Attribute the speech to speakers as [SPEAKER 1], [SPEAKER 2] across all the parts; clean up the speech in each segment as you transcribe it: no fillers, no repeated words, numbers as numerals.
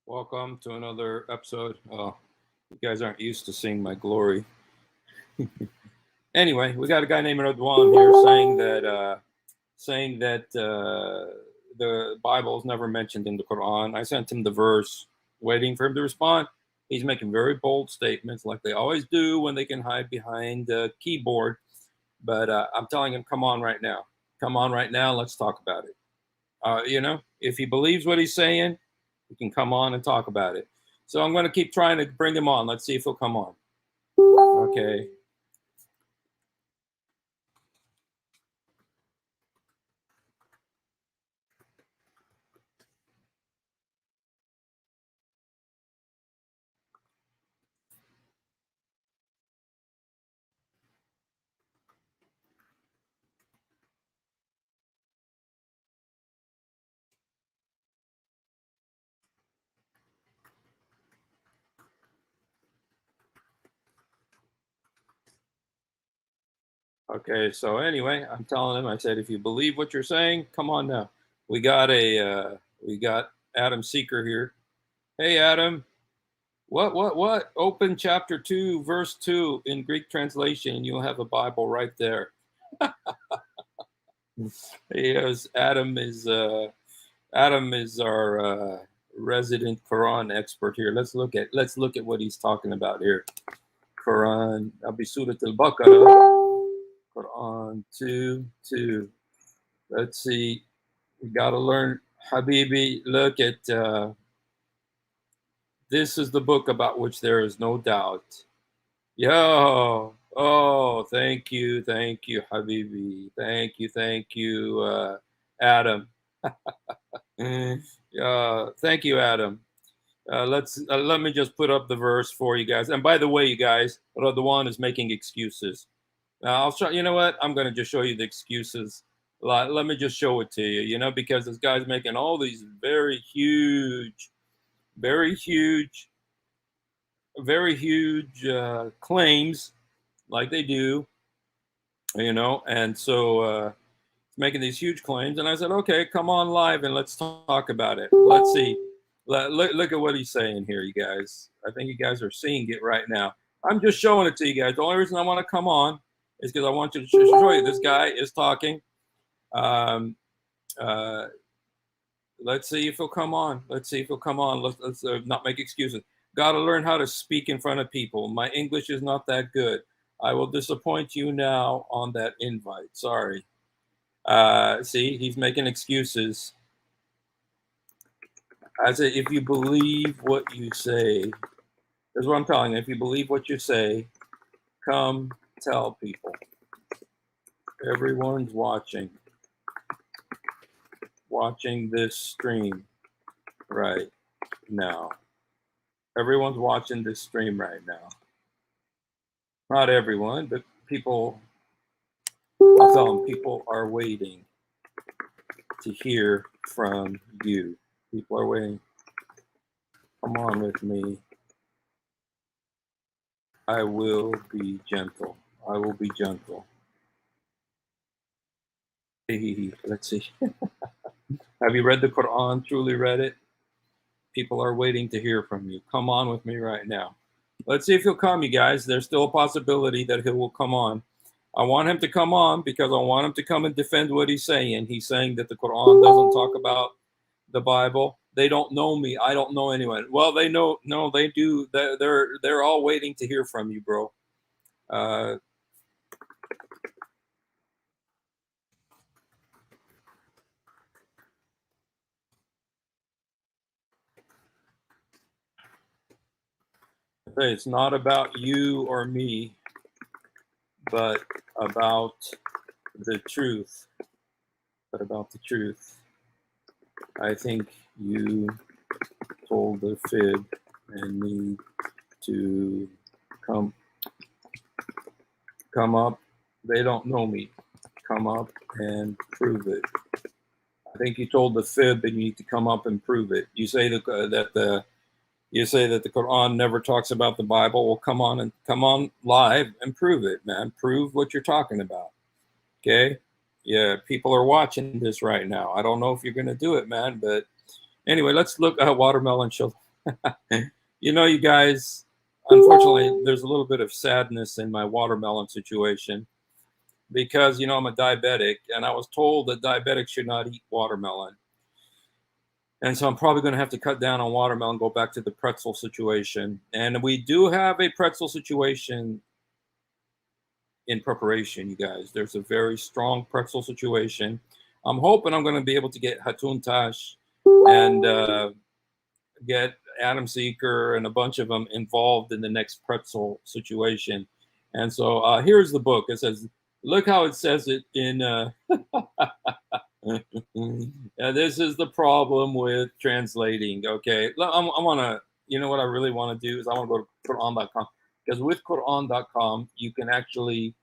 [SPEAKER 1] Welcome to another episode. You guys aren't used to seeing my glory. Anyway, we got a guy named Radewan here saying that the Bible is never mentioned in the Quran. I sent him the verse, waiting for him to respond. He's making very bold statements, like they always do when they can hide behind a keyboard. But I'm telling him, come on right now. Come on right now. Let's talk about it. If he believes what he's saying, he can come on and talk about it. So I'm going to keep trying to bring him on. Let's see if he'll come on. Okay. Okay. So anyway, I'm telling him. I said, if you believe what you're saying, come on now. We got Adam Seeker here. Hey, Adam. What? Open chapter 2, verse 2 in Greek translation, and you'll have a Bible right there. Yes, Adam is our resident Quran expert here. Let's look at what he's talking about here. Quran, Surat Al-Baqarah, Quran 2:2. Let's see. We got to learn, Habibi. Look at this is the book about which there is no doubt. Yo, oh, thank you, Habibi. Thank you, Adam. Thank you, Adam. Let me just put up the verse for you guys. And by the way, you guys, Radwan is making excuses. Now I'll show. You know what? I'm going to just show you the excuses. Let me just show it to you. Because this guy's making all these very huge, claims, like they do. And so making these huge claims. And I said, okay, come on live and let's talk about it. Let's see. Look at what he's saying here, you guys. I think you guys are seeing it right now. I'm just showing it to you guys. The only reason I want to come on is because I want you to show you this guy is talking. Let's see if he'll come on. Let's not make excuses. Got to learn how to speak in front of people. My English is not that good. I will disappoint you now on that invite. Sorry. See, he's making excuses. I say, if you believe what you say, that's what I'm telling you. If you believe what you say, come tell people. Everyone's watching this stream right now. Everyone's watching this stream right now. Not everyone, but people. I'll tell them people are waiting to hear from you. People are waiting. Come on with me. I will be gentle. Let's see. Have you read the Quran? Truly read it? People are waiting to hear from you. Come on with me right now. Let's see if he'll come, you guys. There's still a possibility that he will come on. I want him to come on because I want him to come and defend what he's saying. He's saying that the Quran doesn't talk about the Bible. They don't know me. I don't know anyone. Well, they know. No, they do. They're all waiting to hear from you, bro. It's not about you or me, but about the truth. I think you told the fib and need to come up. They don't know me. Come up and prove it. I think you told the fib and you need to come up and prove it. You say that the Quran never talks about the Bible. Well, come on live and prove it, man. Prove what you're talking about. Okay? Yeah, people are watching this right now. I don't know if you're going to do it, man, but anyway, let's look at Watermelon Show. You know, you guys, unfortunately, there's a little bit of sadness in my watermelon situation because, you know, I'm a diabetic and I was told that diabetics should not eat watermelon. And so I'm probably going to have to cut down on watermelon, go back to the pretzel situation. And we do have a pretzel situation in preparation, you guys. There's a very strong pretzel situation. I'm hoping I'm going to be able to get Hatun Tash and get Adam Seeker and a bunch of them involved in the next pretzel situation. And so here's the book. It says, look how it says it in. This is the problem with translating. Okay, I want to. You know what I really want to do is I want to go to Quran.com, because with Quran.com you can actually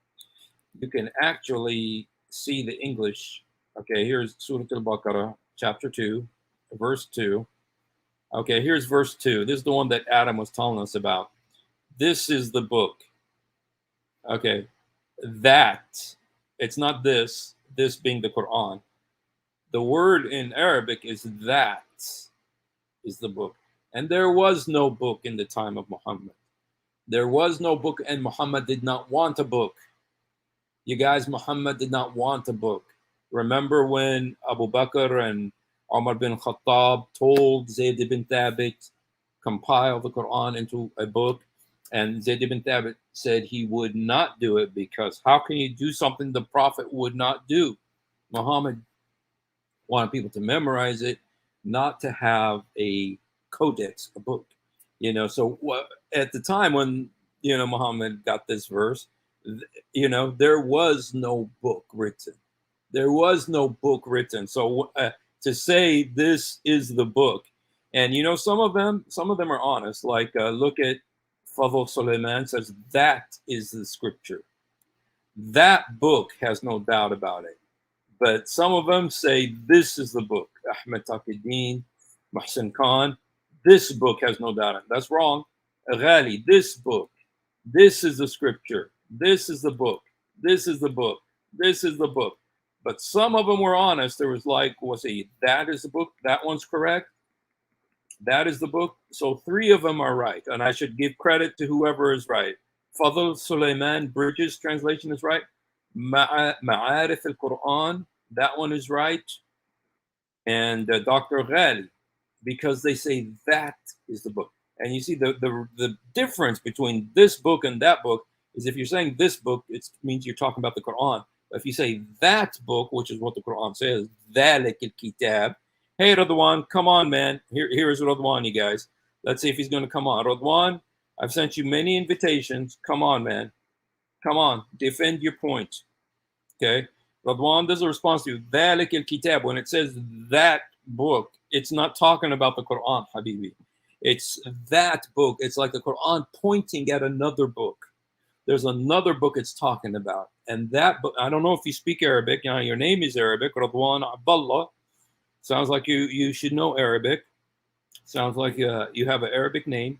[SPEAKER 1] see the English. Okay, here's Surat Al-Baqarah, chapter 2, verse 2. Okay, here's verse 2. This is the one that Adam was telling us about. This is the book. Okay, that. It's not this being the Quran. The word in Arabic is that is the book. And there was no book in the time of Muhammad. There was no book, and Muhammad did not want a book. You guys, Muhammad did not want a book. Remember when Abu Bakr and Umar bin Khattab told Zayd ibn Thabit, compile the Quran into a book, and Zayd ibn Thabit said he would not do it because how can you do something the Prophet would not do? Muhammad wanted people to memorize it, not to have a codex, a book. You know, so at the time when, you know, Muhammad got this verse, you know, there was no book written. There was no book written. So to say this is the book, and you know, some of them are honest. Like look at Fadl Suleiman says that is the scripture. That book has no doubt about it. But some of them say this is the book. Ahmed Taqi-Din, Mahsen Khan, this book has no doubt in it. That's wrong. Ghali, this book, this is the scripture. This is the book. This is the book. This is the book. But some of them were honest. There was like, that is the book. That one's correct. That is the book. So 3 of them are right. And I should give credit to whoever is right. Fadl Suleiman Bridges translation is right. Ma'arif al-Quran, that one is right. And Dr. Ghali, because they say that is the book. And you see the difference between this book and that book is if you're saying this book, it means you're talking about the Quran. But if you say that book, which is what the Quran says, ذَلِكَ الْكِتَابِ. Hey, Radewan, come on, man. Here is Radewan, you guys. Let's see if he's going to come on. Radewan, I've sent you many invitations. Come on, man. Come on. Defend your point. Okay? Radewan, there's a response to ذَلِكَ الْكِتَابِ. When it says that book, it's not talking about the Quran, Habibi. It's that book. It's like the Quran pointing at another book. There's another book it's talking about. And that book, I don't know if you speak Arabic. You know, your name is Arabic, Radewan Abdullah. Sounds like you should know Arabic. Sounds like you have an Arabic name.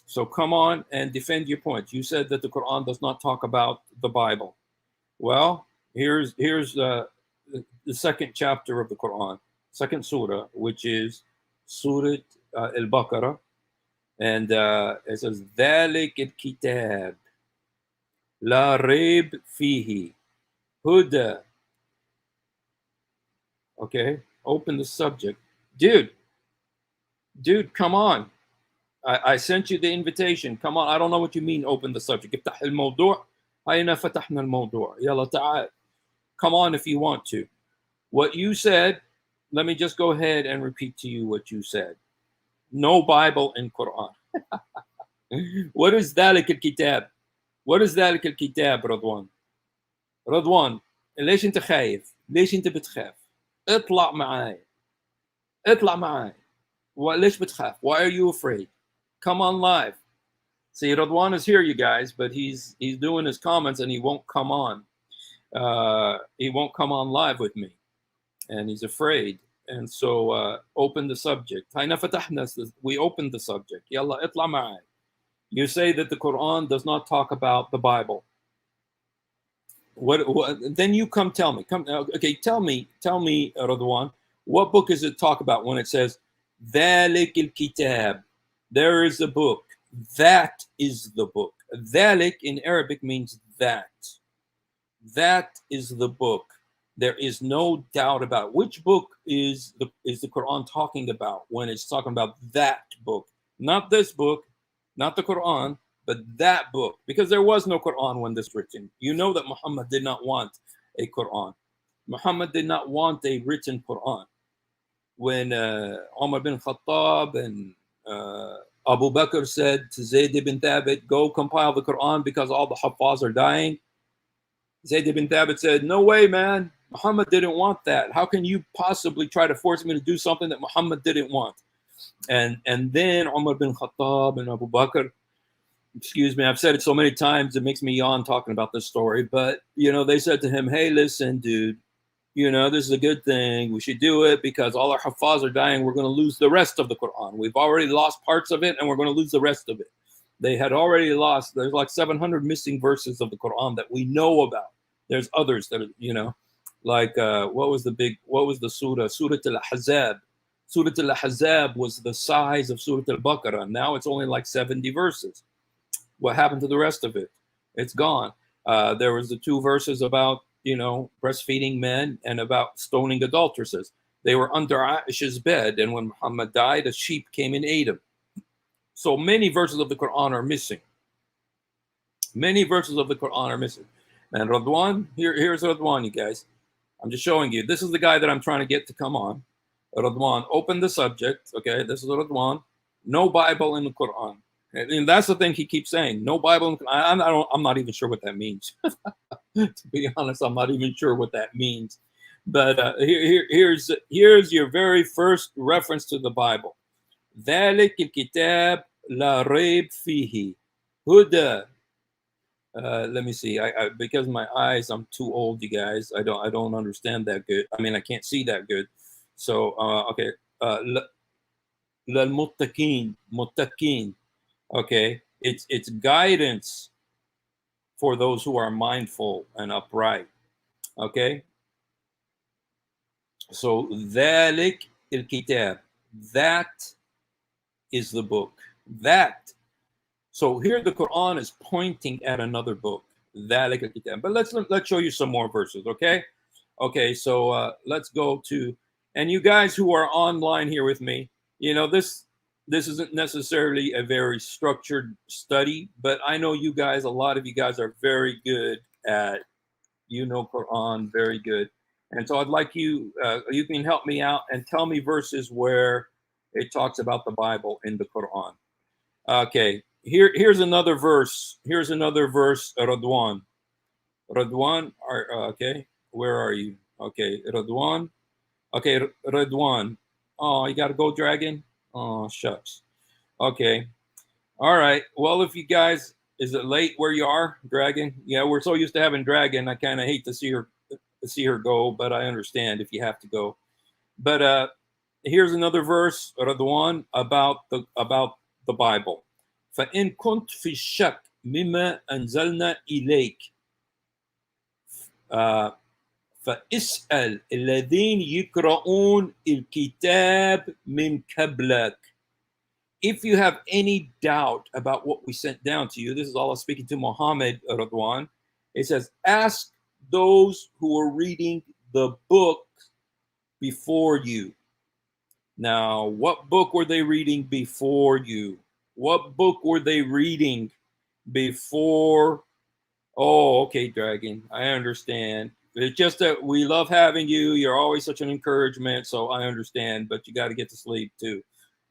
[SPEAKER 1] So come on and defend your point. You said that the Quran does not talk about the Bible. Well, here's the second chapter of the Quran, second surah, which is Surat Al-Baqarah. And it says, ذَلِكَ الْكِتَابِ لَا رَيْبَ فِيهِ هُدًى. Okay, open the subject. Dude, come on. I sent you the invitation. Come on, I don't know what you mean open the subject. افتح الموضوع. هينا فتحنا الموضوع. يلا تعال. Come on if you want to. What you said, let me just go ahead and repeat to you what you said. No Bible in Quran. What is ذلك الكتاب? What is ذلك الكتاب رضوان؟ رضوان ليش انت خايف؟ ليش انت بتخاف؟ اطلع معاي. اطلع معاي. ليش بتخاف? Why are you afraid? Come on live. See, Radwan is here, you guys, but he's doing his comments and he won't come on. He won't come on live with me, and he's afraid. And so open the subject. We opened the subject. Yalla itla ma'ai. You say that the Quran does not talk about the Bible. What then you come tell me. Okay, tell me, Radwan, what book does it talk about when it says ذَلِكَ الْكِتَابِ? There is a book. That is the book. Dhalik in Arabic means that. That is the book. There is no doubt about which book is the Quran talking about when it's talking about that book. Not this book, not the Quran, but that book. Because there was no Quran when this written. You know that Muhammad did not want a Quran. Muhammad did not want a written Quran. When Umar bin Khattab and Abu Bakr said to Zayd ibn Thabit, go compile the Quran because all the Haffaz are dying. Zayd ibn Thabit said, no way, man. Muhammad didn't want that. How can you possibly try to force me to do something that Muhammad didn't want? And then Umar bin Khattab and Abu Bakr, excuse me, I've said it so many times, it makes me yawn talking about this story. But, they said to him, hey, listen, dude, this is a good thing. We should do it because all our Haffaz are dying. We're going to lose the rest of the Quran. We've already lost parts of it and we're going to lose the rest of it. They had already lost, there's like 700 missing verses of the Quran that we know about. There's others that are, like what was the surah? Surat Al-Ahzab. Surat Al-Ahzab was the size of Surat Al-Baqarah. Now it's only like 70 verses. What happened to the rest of it? It's gone. There was the 2 verses about, breastfeeding men and about stoning adulteresses. They were under Aisha's bed, and when Muhammad died, a sheep came and ate him. So many verses of the Quran are missing. Many verses of the Quran are missing. And Radewan, here's Radewan, you guys. I'm just showing you. This is the guy that I'm trying to get to come on. Radewan, open the subject. Okay, this is Radewan. No Bible in the Quran. And that's the thing he keeps saying. No Bible in the Quran. I'm not even sure what that means. To be honest, I'm not even sure what that means. But here's your very first reference to the Bible. ذلك الكتاب لا ريب فيه هدى. Let me see. I because my eyes, I'm too old, you guys. I don't understand that good. I mean, I can't see that good. So okay. للمتقين متقين. Okay, it's guidance for those who are mindful and upright. Okay. So ذلك الكتاب, that is the book. That. So here the Quran is pointing at another book. ذلك الكتاب. But let's show you some more verses, okay? Okay, so let's go to, and you guys who are online here with me, this isn't necessarily a very structured study, but I know you guys, a lot of you guys are very good at, Quran, very good. And so I'd like you can help me out and tell me verses where it talks about the Bible in the Quran. Okay, here's another verse. Here's another verse, Radewan. Radewan, okay, where are you? Okay, Radewan. Okay, Radewan. Oh, you got to go, Dragon? Oh, shucks. Okay. All right. Well, if you guys, is it late where you are, Dragon? Yeah, we're so used to having Dragon. I kind of hate to see her go, but I understand if you have to go. But here's another verse, Radewan, about the Bible. فإن كنت في الشك مما أنزلنا إليك فاسأل الذين يقرؤون الكتاب من قبلك. If you have any doubt about what we sent down to you, this is Allah speaking to Muhammad, Radewan. It says, ask those who are reading the book before you. Now, what book were they reading before you? What book were they reading before? Oh, okay, Dragon. I understand. It's just that we love having you. You're always such an encouragement, so I understand. But you got to get to sleep, too.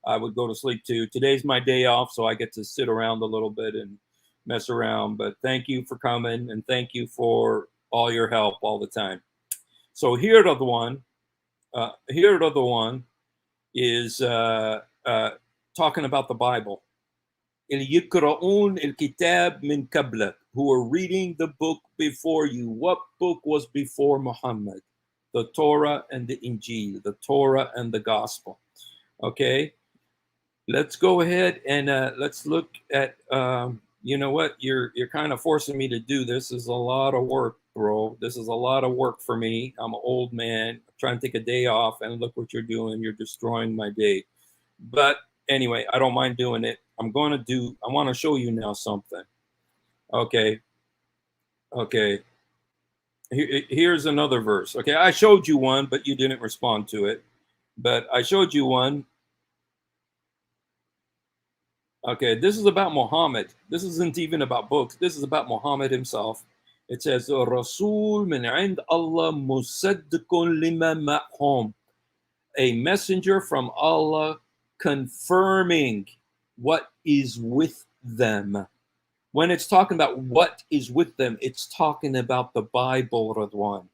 [SPEAKER 1] I would go to sleep, too. Today's my day off, so I get to sit around a little bit and mess around. But thank you for coming, and thank you for all your help all the time. So here the one is talking about the Bible. يقرؤون الكتاب من قبلك, who are reading the book before you. What book was before Muhammad? The Torah and the Injil, the Torah and the Gospel. Okay, let's go ahead and let's look at. You know what? You're kind of forcing me to do this. This is a lot of work, bro. This is a lot of work for me. I'm an old man. I'm trying to take a day off, and look what you're doing. You're destroying my day. But anyway, I don't mind doing it. I want to show you now something. Okay. Okay. Here's another verse. Okay. I showed you one, but you didn't respond to it. But I showed you one. Okay. This is about Muhammad. This isn't even about books. This is about Muhammad himself. It says, Rasul min ind Allah musaddiqun lima ma'hum. A messenger from Allah confirming what is with them. When it's talking about what is with them, it's talking about the Bible, Radewan.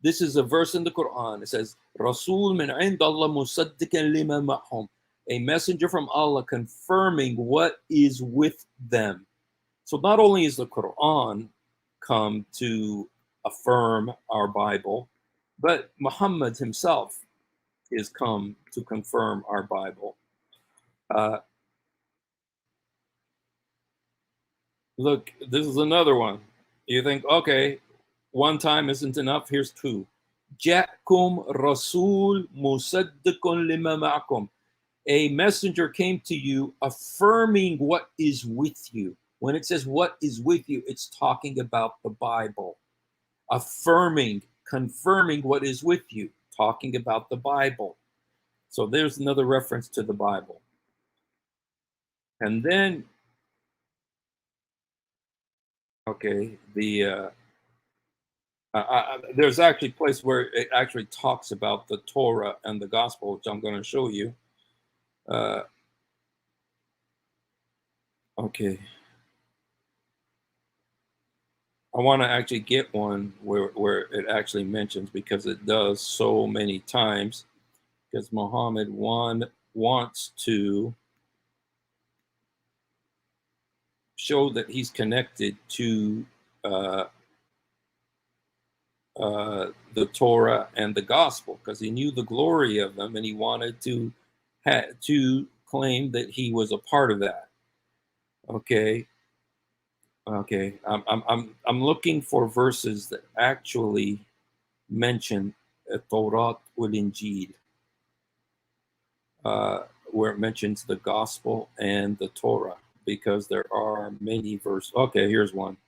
[SPEAKER 1] This is a verse in the Quran. It says, Rasul min ind Allah musaddiqan lima ma'hum. A messenger from Allah confirming what is with them. So not only is the Quran come to affirm our Bible, but Muhammad himself is come to confirm our Bible. Look, this is another one. You think, okay, one time isn't enough. Here's two. Ja'kum Rasul musaddiqun lima ma'akum. A messenger came to you affirming what is with you. When it says what is with you, it's talking about the Bible. Affirming, confirming what is with you, talking about the Bible. So there's another reference to the Bible. And then, okay, there's actually a place where it actually talks about the Torah and the Gospel, which I'm going to show you. Okay. I want to actually get one where it actually mentions, because it does so many times, because Muhammad wants to show that he's connected to the Torah and the Gospel, because he knew the glory of them and he wanted to claim that he was a part of that. Okay. Okay, I'm looking for verses that actually mention Torah wal Injil, where it mentions the Gospel and the Torah, because there are many verses. Okay, here's one.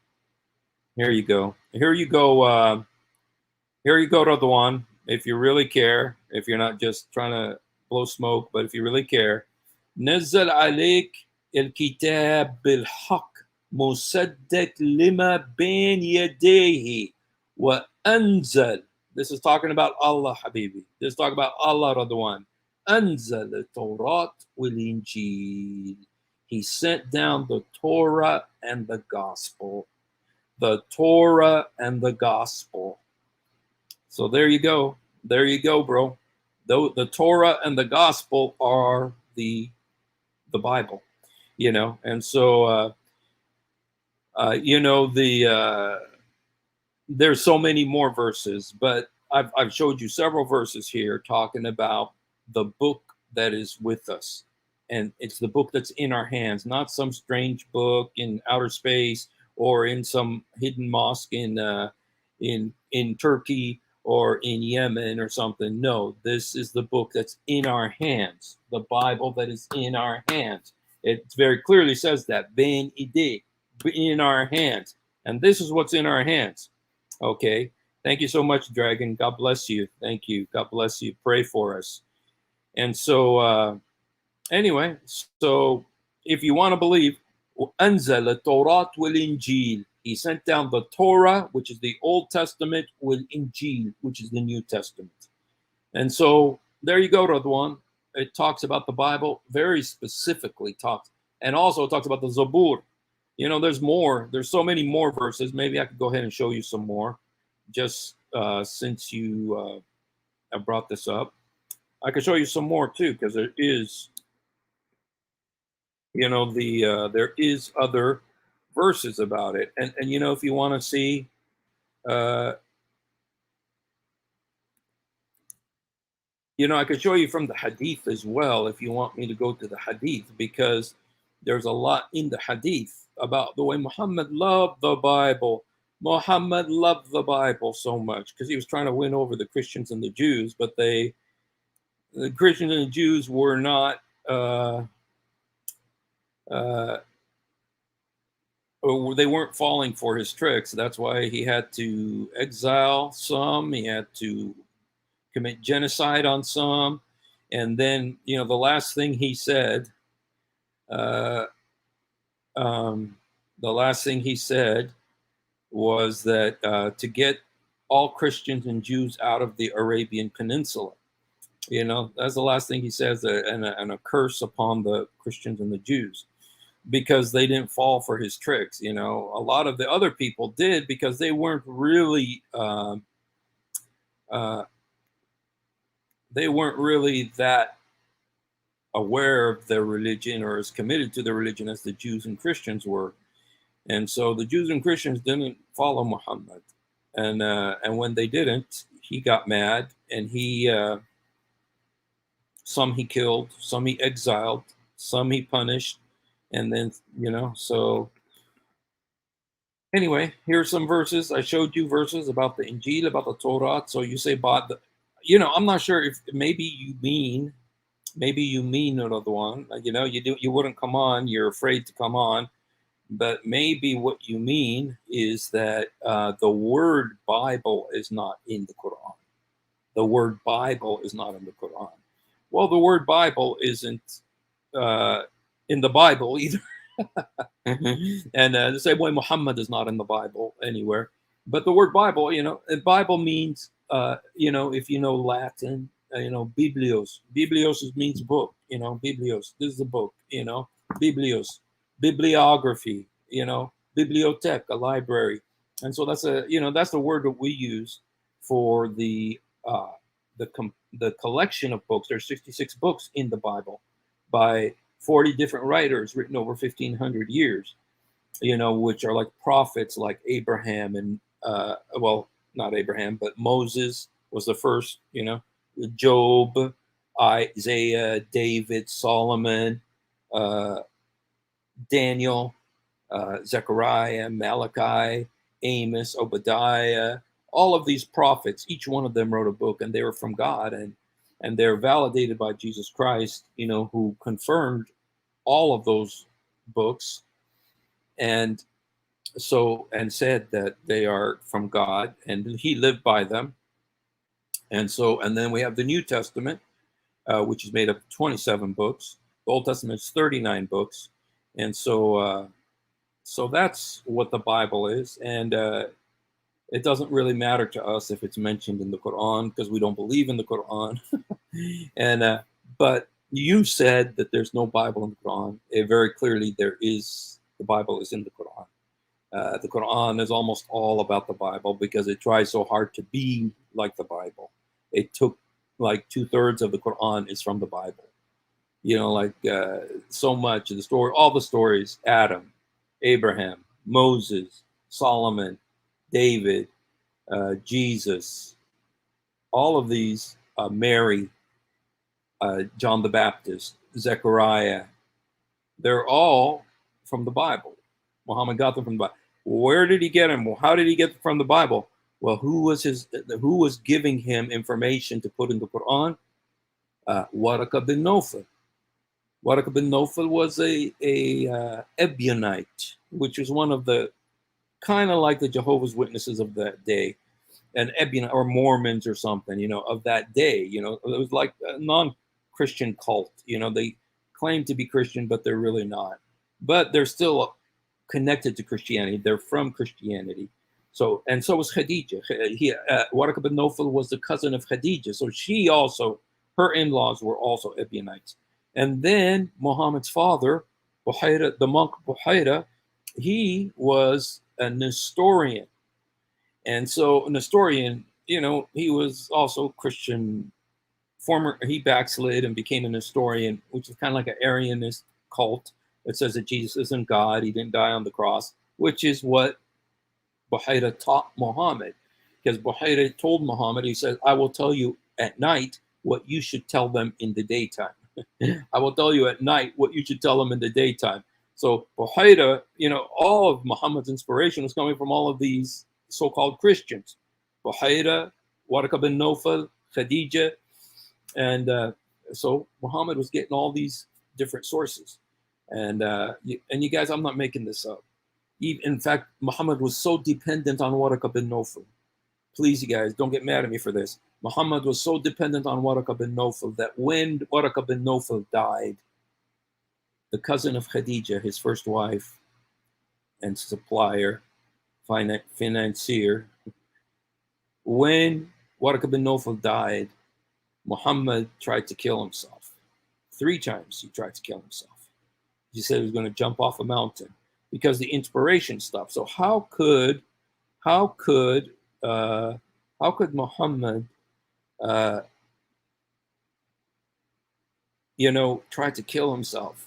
[SPEAKER 1] Here you go. Here you go. Here you go, Radewan. If you really care, if you're not just trying to blow smoke, but if you really care, نزل عليك الكتاب بالحق مصدق لما بين يديه وأنزل. This is talking about Allah, Habibi. This is talking about Allah, Radewan. أنزل التوراة والإنجيل. He sent down the Torah and the Gospel. The Torah and the Gospel. So there you go. There you go, bro. The Torah and the Gospel are the Bible, you know. And so you know, there's so many more verses, but I've showed you several verses here talking about the book that is with us, and it's the book that's in our hands, not some strange book in outer space or in some hidden mosque in Turkey or in Yemen or something. No, this is the book that's in our hands, the Bible that is in our hands. It very clearly says that, ben ide, in our hands. And this is what's in our hands. Okay. Thank you so much, Dragon. God bless you. Thank you. God bless you. Pray for us. And so, anyway, so if you want to believe, أنزل التوراة والإنجيل. He sent down the Torah, which is the Old Testament, with Injil, which is the New Testament. And so there you go, Radewan. It talks about the Bible, very specifically talks, and also talks about the Zabur. You know, there's more. There's so many more verses. Maybe I could go ahead and show you some more, just since you have brought this up. I could show you some more too, because there is, you know, there is other verses about it. And you know, if you want to see, you know, I could show you from the Hadith as well, if you want me to go to the Hadith, because there's a lot in the Hadith about the way Muhammad loved the Bible. Muhammad loved the Bible so much because he was trying to win over the Christians and the Jews, but the Christians and the Jews were not they weren't falling for his tricks. That's why he had to exile some. He had to commit genocide on some. And then, the last thing he said, uh, the last thing he said was that to get all Christians and Jews out of the Arabian Peninsula. That's the last thing he says, and a curse upon the Christians and the Jews, because they didn't fall for his tricks. A lot of the other people did, because they weren't really that aware of their religion or as committed to their religion as the Jews and Christians were. And so the Jews and Christians didn't follow Muhammad. And when they didn't, he got mad, and some he killed, some he exiled, some he punished. And then, so anyway, here's some verses. I showed you verses about the Injil, about the Torah. So you say, but I'm not sure if maybe you mean another one. You wouldn't come on. You're afraid to come on. But maybe what you mean is that the word Bible is not in the Quran. The word Bible is not in the Quran. Well, the word Bible isn't in the Bible either. And the same way Muhammad is not in the Bible anywhere. But the word Bible, Bible means, if you know Latin, biblios. Biblios means book, biblios. This is a book, biblios. Bibliography, bibliothèque, a library. And so that's that's the word that we use for the collection of books. There's 66 books in the Bible by 40 different writers written over 1,500 years, which are like prophets like Abraham and, not Abraham, but Moses was the first, Job, Isaiah, David, Solomon, Daniel, Zechariah, Malachi, Amos, Obadiah, all of these prophets, each one of them wrote a book, and they were from God, and they're validated by Jesus Christ, who confirmed all of those books, and said that they are from God, and he lived by them. And then we have the New Testament, which is made up of 27 books. The Old Testament is 39 books. And so that's what the Bible is. And it doesn't really matter to us if it's mentioned in the Quran, because we don't believe in the Quran. And but you said that there's no Bible in the Quran. Very clearly, the Bible is in the Quran. The Quran is almost all about the Bible, because it tries so hard to be like the Bible. It took like 2/3 of the Quran is from the Bible. So much of the story, all the stories, Adam, Abraham, Moses, Solomon, David, Jesus, all of these, Mary, John the Baptist, Zechariah, they're all from the Bible. Muhammad got them from the Bible. Where did he get them? Well, how did he get them from the Bible? Well, who was giving him information to put in the Quran? Waraka bin Nawfal. Waraka bin Nawfal was a Ebionite, which was one of the kind of like the Jehovah's Witnesses of that day, and Ebionite or Mormons or something, of that day. It was like a non-Christian cult. They claim to be Christian, but they're really not. But they're still connected to Christianity. They're from Christianity. So was Khadijah. Waraka bin Nawfal was the cousin of Khadijah. So her in-laws were also Ebionites. And then Muhammad's father, Buhayra, the monk Buhayra, he was a Nestorian. And so a Nestorian, he was also Christian. He backslid and became a Nestorian, which is kind of like an Arianist cult that says that Jesus isn't God. He didn't die on the cross, which is what Buhayra taught Muhammad. Because Buhayra told Muhammad, he said, I will tell you at night what you should tell them in the daytime. I will tell you at night what you should tell them in the daytime. So Buhayra, all of Muhammad's inspiration was coming from all of these so-called Christians. Buhayra, Waraka bin Nawfal, Khadijah. And so Muhammad was getting all these different sources. And you guys, I'm not making this up. In fact, Muhammad was so dependent on Waraqah bin Nawfal. Please, you guys, don't get mad at me for this. Muhammad was so dependent on Waraqah bin Nawfal that when Waraqah bin Nawfal died, the cousin of Khadija, his first wife and supplier, financier, when Waraqah bin Nawfal died, Muhammad tried to kill himself. 3 times he tried to kill himself. He said he was going to jump off a mountain because the inspiration stopped. So how could Muhammad, try to kill himself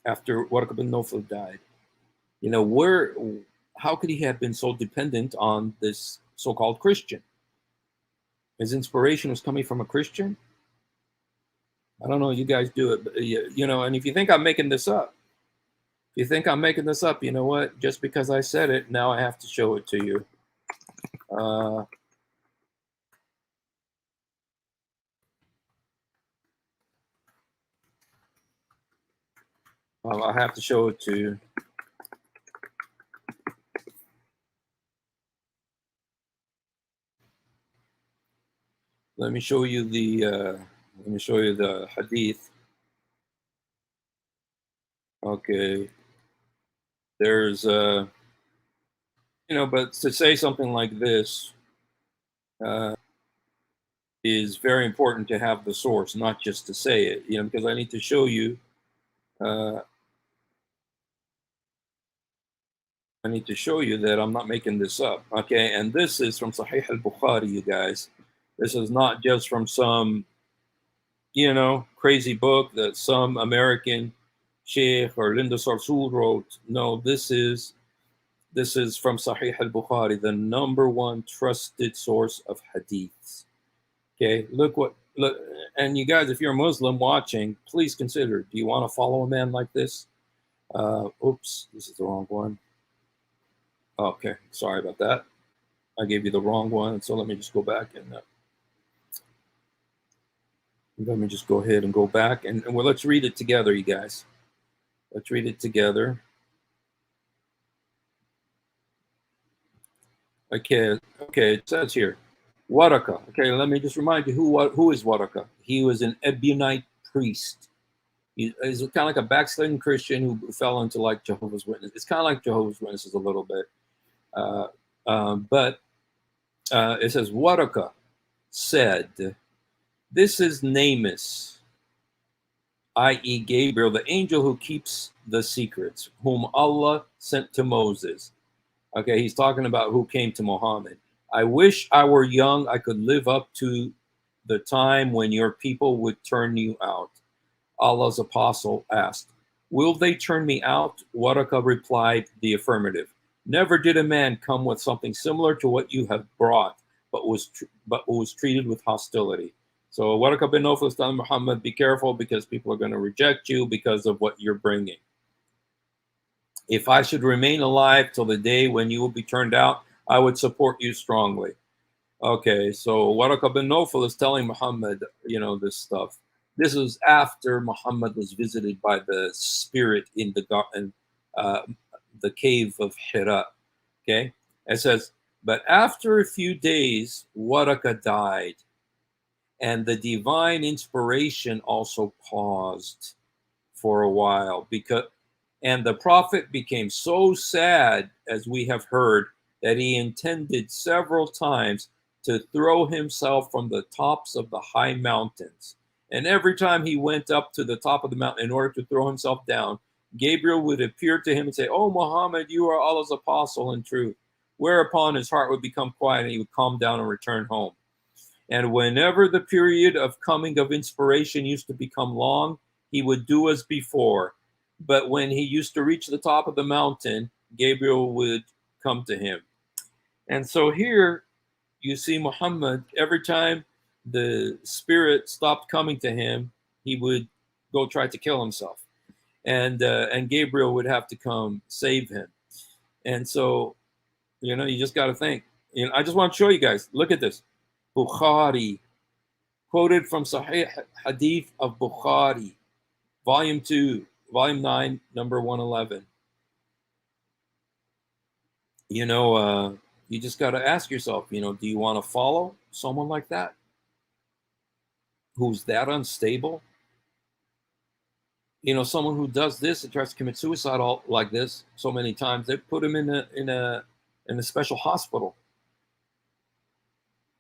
[SPEAKER 1] after Waraqah bin Nawfal died? How could he have been so dependent on this so-called Christian? His inspiration was coming from a Christian? I don't know, you guys do it, but, and if you think I'm making this up, you know what? Just because I said it, now I have to show it to you. I have to show it to you. Let me show you the hadith. Okay. There's but to say something like this is very important to have the source, not just to say it, because I need to show you that I'm not making this up. Okay, and this is from Sahih Al-Baqarah, you guys. This is not just from some, crazy book that some American sheikh or Linda Sarsour wrote. No, this is from Sahih Al-Bukhari, the #1 trusted source of hadiths. Okay, look, and you guys, if you're a Muslim watching, please consider, do you want to follow a man like this? Oops, this is the wrong one. Okay, sorry about that. I gave you the wrong one, so let me just go back and let me just go ahead and go back and well, let's read it together, you guys. Let's read it together. Okay, it says here, Waraqah. Okay, let me just remind you who is Waraqah. He was an Ebionite priest. He's kind of like a backsliding Christian who fell into like Jehovah's Witnesses. It's kind of like Jehovah's Witnesses a little bit. But it says, Waraqah said, this is Namus, i.e. Gabriel, the angel who keeps the secrets, whom Allah sent to Moses. Okay, he's talking about who came to Muhammad. I wish I were young, I could live up to the time when your people would turn you out. Allah's apostle asked, will they turn me out? Waraqah replied the affirmative. Never did a man come with something similar to what you have brought, but was treated with hostility. So Waraqah bin Nawfal is telling Muhammad, be careful because people are going to reject you because of what you're bringing. If I should remain alive till the day when you will be turned out, I would support you strongly. Okay, so Waraqah bin Nawfal is telling Muhammad, this stuff. This is after Muhammad was visited by the spirit in the cave of Hira. Okay, it says, but after a few days, Waraqah died, and the divine inspiration also paused for a while and the prophet became so sad, as we have heard, that he intended several times to throw himself from the tops of the high mountains. And every time he went up to the top of the mountain in order to throw himself down, Gabriel would appear to him and say, oh, Muhammad, you are Allah's apostle in truth. Whereupon his heart would become quiet and he would calm down and return home. And whenever the period of coming of inspiration used to become long, he would do as before. But when he used to reach the top of the mountain, Gabriel would come to him. And so here you see Muhammad, every time the spirit stopped coming to him, he would go try to kill himself. And Gabriel would have to come save him. And so, you just got to think. I just want to show you guys. Look at this. Bukhari, quoted from Sahih Hadith of Bukhari, Volume 2, Volume 9, number 111. You just got to ask yourself, do you want to follow someone like that? Who's that unstable? Someone who does this and tries to commit suicide all like this so many times, they put him in a special hospital,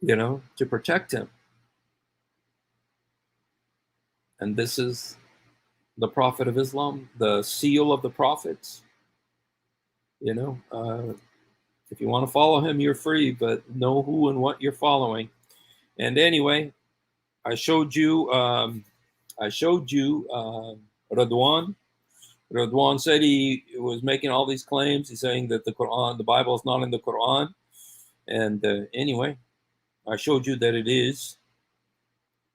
[SPEAKER 1] to protect him. And this is the Prophet of Islam, the seal of the prophets. If you want to follow him, you're free, but know who and what you're following. And anyway, I showed you Radewan. Radewan said he was making all these claims. He's saying that the Bible is not in the Quran. And anyway, I showed you that it is.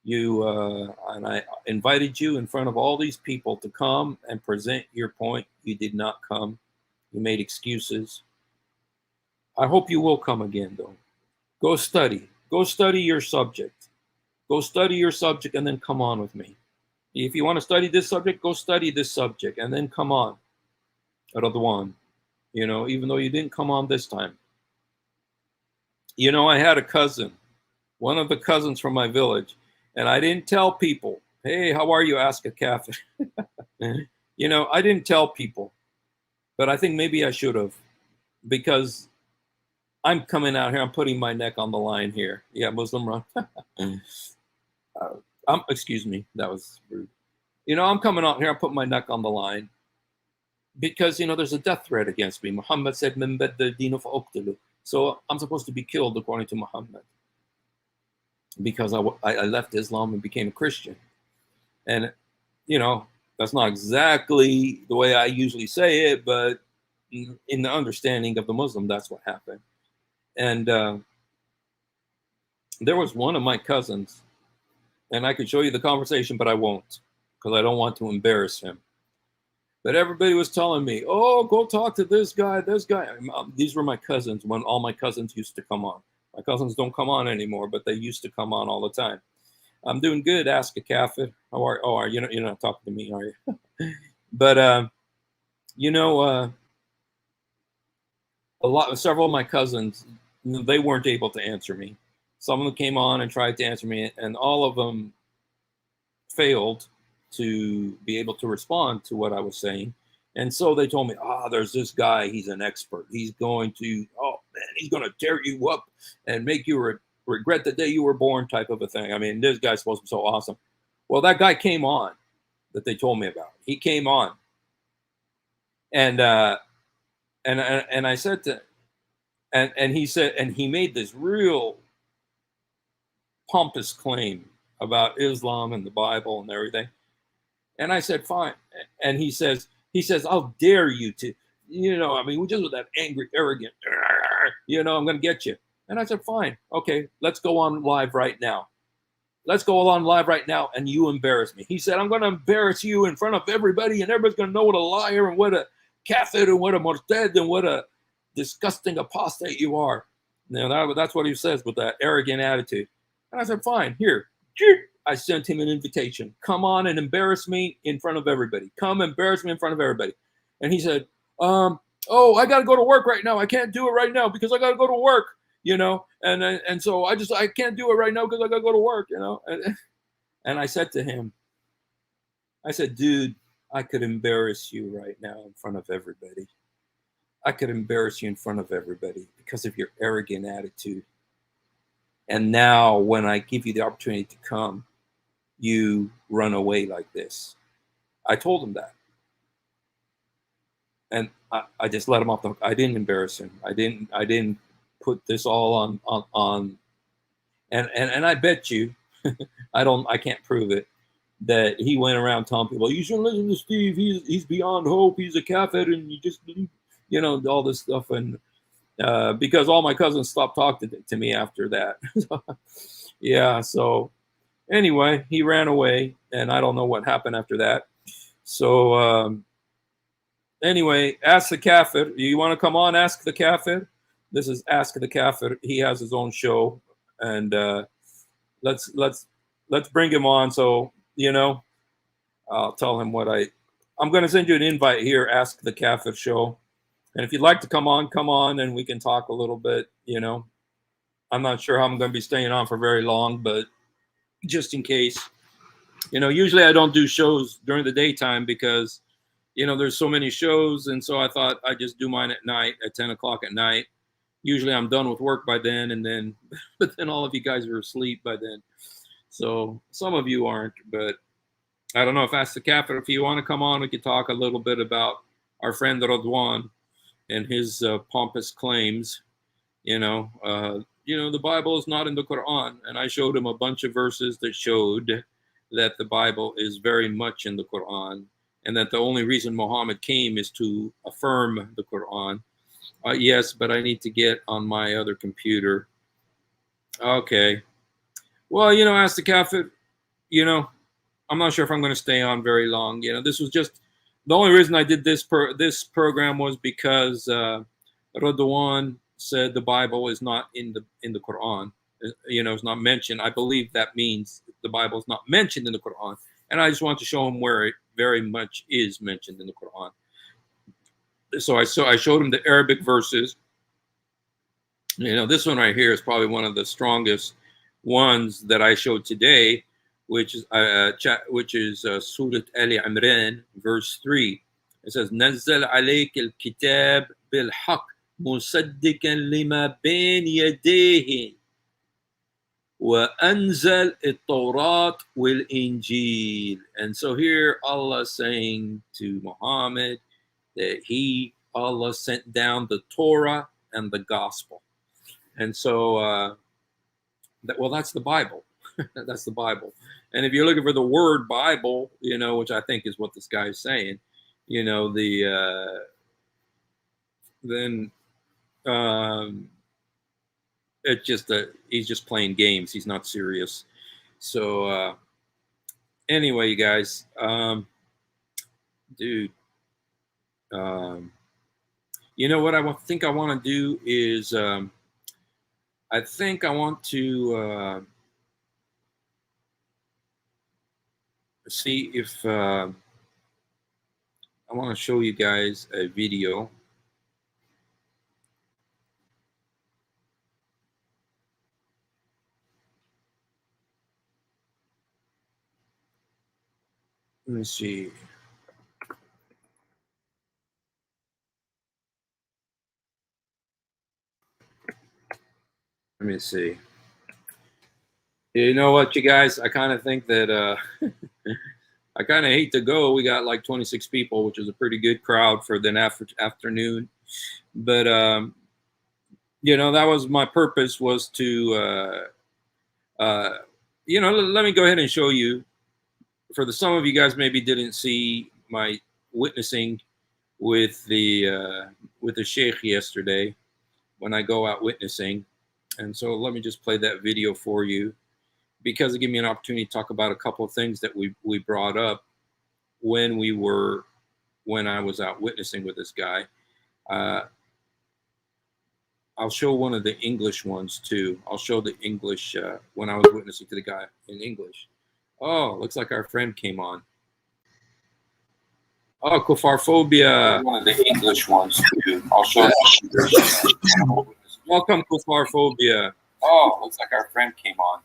[SPEAKER 1] And I invited you in front of all these people to come and present your point. You did not come. You made excuses. I hope you will come again, though. Go study. Go study your subject. Go study your subject and then come on with me. If you want to study this subject, go study this subject and then come on. Radewan, even though you didn't come on this time. I had a cousin, one of the cousins from my village, and I didn't tell people, hey, how are you? Ask a kafir. I didn't tell people, but I think maybe I should have, because I'm coming out here. I'm putting my neck on the line here. Yeah, Muslim run. Excuse me. That was rude. I'm coming out here. I'm putting my neck on the line because, there's a death threat against me. Muhammad said, "Min badda dinu fa uqtilu." So I'm supposed to be killed according to Muhammad because I left Islam and became a Christian. And, that's not exactly the way I usually say it, but in the understanding of the Muslim, that's what happened. And there was one of my cousins, and I could show you the conversation, but I won't, because I don't want to embarrass him. But everybody was telling me, oh, go talk to this guy, this guy. These were my cousins when all my cousins used to come on. My cousins don't come on anymore, but they used to come on all the time. I'm doing good, ask a kafir. How are you? Oh, you're not talking to me, are you? But, several of my cousins, they weren't able to answer me. Some of them came on and tried to answer me, and all of them failed to be able to respond to what I was saying. And so they told me, there's this guy, he's an expert. He's going to tear you up and make you regret the day you were born, type of a thing. I mean, this guy's supposed to be so awesome. Well, that guy came on that they told me about. He came on. And I said to, and he said, and he made this real pompous claim about Islam and the Bible and everything. And I said, fine. And he says, how dare you to, just with that angry, arrogant, I'm going to get you. And I said, fine. Okay, let's go on live right now. Let's go on live right now, and you embarrass me. He said, I'm going to embarrass you in front of everybody, and everybody's going to know what a liar and what a kafir and what a murtad and what a disgusting apostate you are. That's what he says with that arrogant attitude. And I said, fine, here. I sent him an invitation. Come on and embarrass me in front of everybody. Come embarrass me in front of everybody. And he said, I got to go to work right now. I can't do it right now because I got to go to work, and so I can't do it right now because I got to go to work, And I said to him, dude, I could embarrass you right now in front of everybody. I could embarrass you in front of everybody because of your arrogant attitude. And now when I give you the opportunity to come, you run away like this. I told him that. And I just let him off the hook. I didn't embarrass him. I didn't put this all on and I bet you, I can't prove it, that he went around telling people, you shouldn't listen to Steve, he's beyond hope, he's a kafir, and you just, all this stuff. And because all my cousins stopped talking to me after that. Yeah, so anyway, he ran away, and I don't know what happened after that. So anyway, ask the kafir. You want to come on, ask the kafir? This is Ask the Kafir. He has his own show, and let's bring him on. So I'll tell him what I'm going to send you an invite here, Ask the Kafir Show. And if you'd like to come on, and we can talk a little bit, you know. I'm not sure how I'm going to be staying on for very long, but just in case. You know, usually I don't do shows during the daytime because, you know, there's so many shows. And so I thought I'd just do mine at night at 10 o'clock at night. Usually I'm done with work by then, and then, but then all of you guys are asleep by then. So some of you aren't, but I don't know if Ask the Kafir, if you want to come on, we could talk a little bit about our friend Radewan and his pompous claims. You know, the Bible is not in the Quran, and I showed him a bunch of verses that showed that the Bible is very much in the Quran, and that the only reason Muhammad came is to affirm the Quran. Yes, but I need to get on my other computer. Okay. Well, you know, Ask the Kafir, you know, I'm not sure if I'm going to stay on very long. You know, this was just the only reason I did this program was because Radewan said the Bible is not in the Quran. You know, it's not mentioned. I believe that means the Bible is not mentioned in the Quran, and I just want to show him where it very much is mentioned in the Quran. So I showed him the Arabic verses. You know, this one right here is probably one of the strongest ones that I showed today, which is Surat Al-Imran, verse 3. It says, "Nazzal alayk al-kitab bil-haq musaddiqan lima bayn yadayhi wa anzal at-Tawrat wal-Injil." And so here Allah is saying to Muhammad that Allah sent down the Torah and the gospel. And so, that's the Bible. That's the Bible. And if you're looking for the word Bible, you know, which I think is what this guy is saying, you know, then it's just he's just playing games. He's not serious. So anyway, you guys, dude, you know what I think I want to do is I think I want to see if I want to show you guys a video. Let me see. Let me see. You know what, you guys? I kind of think that I kind of hate to go. We got like 26 people, which is a pretty good crowd for the afternoon. But you know, that was my purpose, was to you know, let me go ahead and show you. For some of you guys maybe didn't see my witnessing with the sheikh yesterday when I go out witnessing. And so let me just play that video for you, because it gave me an opportunity to talk about a couple of things that we brought up when I was out witnessing with this guy. I'll show one of the English ones too. I'll show the English when I was witnessing to the guy in English. Oh, looks like our friend came on. Oh, Kufar Phobia. One of the English ones too. I'll show that. Welcome, Kufar Phobia. Oh, looks like our friend came on.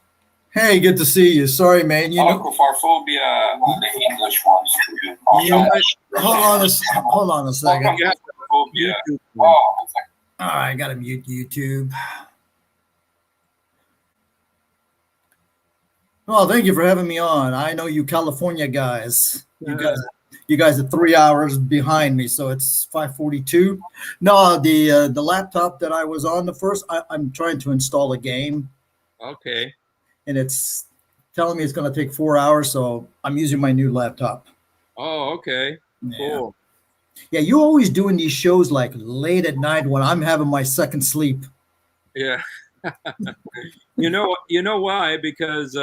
[SPEAKER 2] Hey, good to see you. Sorry, man. You know,
[SPEAKER 1] Kufar Phobia. One of the English ones too.
[SPEAKER 2] Hold on a second.
[SPEAKER 1] Phobia. Oh, looks like.
[SPEAKER 2] All right, I gotta mute YouTube. Well, thank you for having me on. I know you California guys. You guys are 3 hours behind me, so it's 5:42. No, the laptop that I was on the first, I'm trying to install a game.
[SPEAKER 1] Okay.
[SPEAKER 2] And it's telling me it's going to take 4 hours, so I'm using my new laptop.
[SPEAKER 1] Oh, okay.
[SPEAKER 2] Yeah.
[SPEAKER 1] Cool.
[SPEAKER 2] Yeah, you're always doing these shows like late at night when I'm having my second sleep.
[SPEAKER 1] Yeah. you know why? Because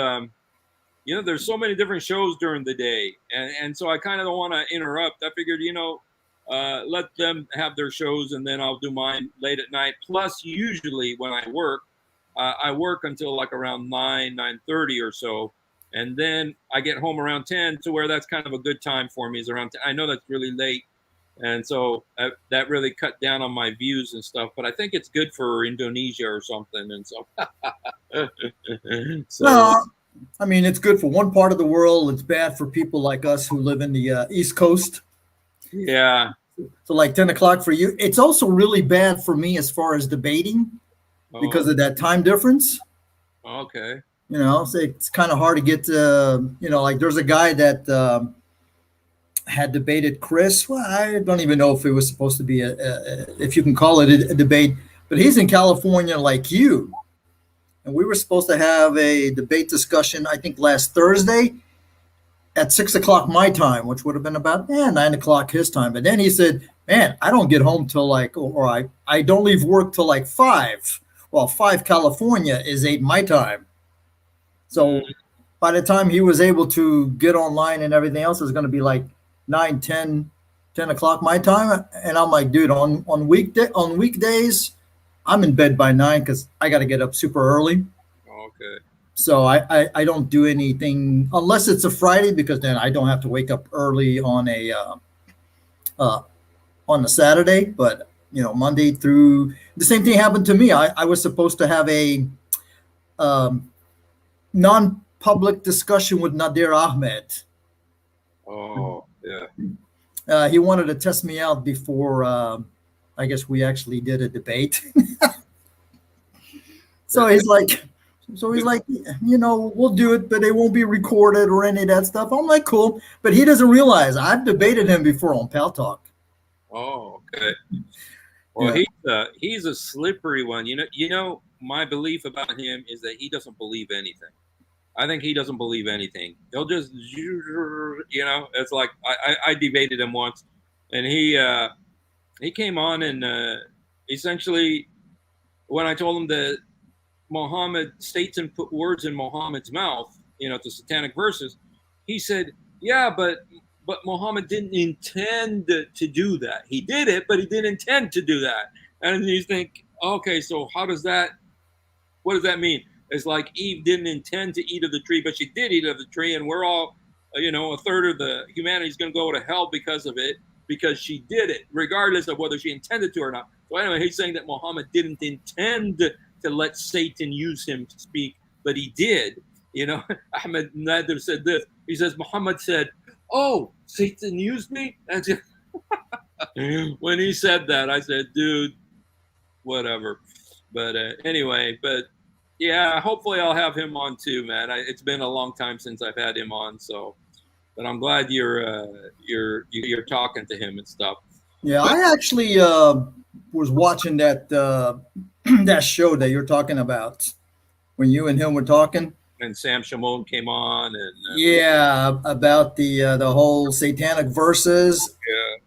[SPEAKER 1] you know, there's so many different shows during the day, and so I kind of don't want to interrupt. I figured, you know, let them have their shows, and then I'll do mine late at night. Plus, usually when I work until like around 9:30 or so, and then I get home around 10, to where that's kind of a good time for me, is around 10. I know that's really late, and so that really cut down on my views and stuff. But I think it's good for Indonesia or something, and so so
[SPEAKER 2] Well, I mean, it's good for one part of the world. It's bad for people like us who live in the East Coast.
[SPEAKER 1] yeah.
[SPEAKER 2] So, like 10 o'clock for you. It's also really bad for me as far as debating because
[SPEAKER 1] Oh,
[SPEAKER 2] of that time difference.
[SPEAKER 1] okay.
[SPEAKER 2] So it's kind of hard to get, like there's a guy that had debated Chris. Well, I don't even know if it was supposed to be if you can call it a debate, but he's in California like you. And we were supposed to have a debate discussion, I think last Thursday at 6 o'clock my time, which would have been about 9 o'clock his time. But then he said, man, I don't get home till I don't leave work till like 5. Well, 5 California is 8 my time. So by the time he was able to get online and everything else, is going to be like 9, 10 o'clock my time. And I'm like, dude, on weekdays, I'm in bed by 9 because I got to get up super early.
[SPEAKER 1] Okay.
[SPEAKER 2] So I don't do anything unless it's a Friday, because then I don't have to wake up early on a Saturday. But Monday through, the same thing happened to me. I was supposed to have a non-public discussion with Nadir Ahmed.
[SPEAKER 1] Oh, yeah.
[SPEAKER 2] He wanted to test me out before I guess we actually did a debate. So he's like, we'll do it, but it won't be recorded or any of that stuff. I'm like, cool. But he doesn't realize I've debated him before on Pal Talk.
[SPEAKER 1] Oh, okay. Well, he's a slippery one. My belief about him is that he doesn't believe anything. I think he doesn't believe anything. He'll just, it's like I debated him once, and he came on and essentially, when I told him that Muhammad, Satan put words in Muhammad's mouth, to satanic verses, he said, yeah, but Muhammad didn't intend to do that. He did it, but he didn't intend to do that. And you think, okay, so what does that mean? It's like Eve didn't intend to eat of the tree, but she did eat of the tree, and we're all, a third of the humanity is going to go to hell because of it, because she did it, regardless of whether she intended to or not. So anyway, he's saying that Muhammad didn't intend to let Satan use him to speak, but he did. Ahmed Nader said this. He says, Muhammad said, oh, Satan used me? And when he said that, I said, dude, whatever. But anyway, yeah, hopefully I'll have him on too, man. It's been a long time since I've had him on, so. But I'm glad you're talking to him and stuff.
[SPEAKER 2] Yeah, I actually was watching that that show that you're talking about when you and him were talking.
[SPEAKER 1] And Sam Shimon came on, and
[SPEAKER 2] yeah, about the whole satanic verses.
[SPEAKER 1] Yeah.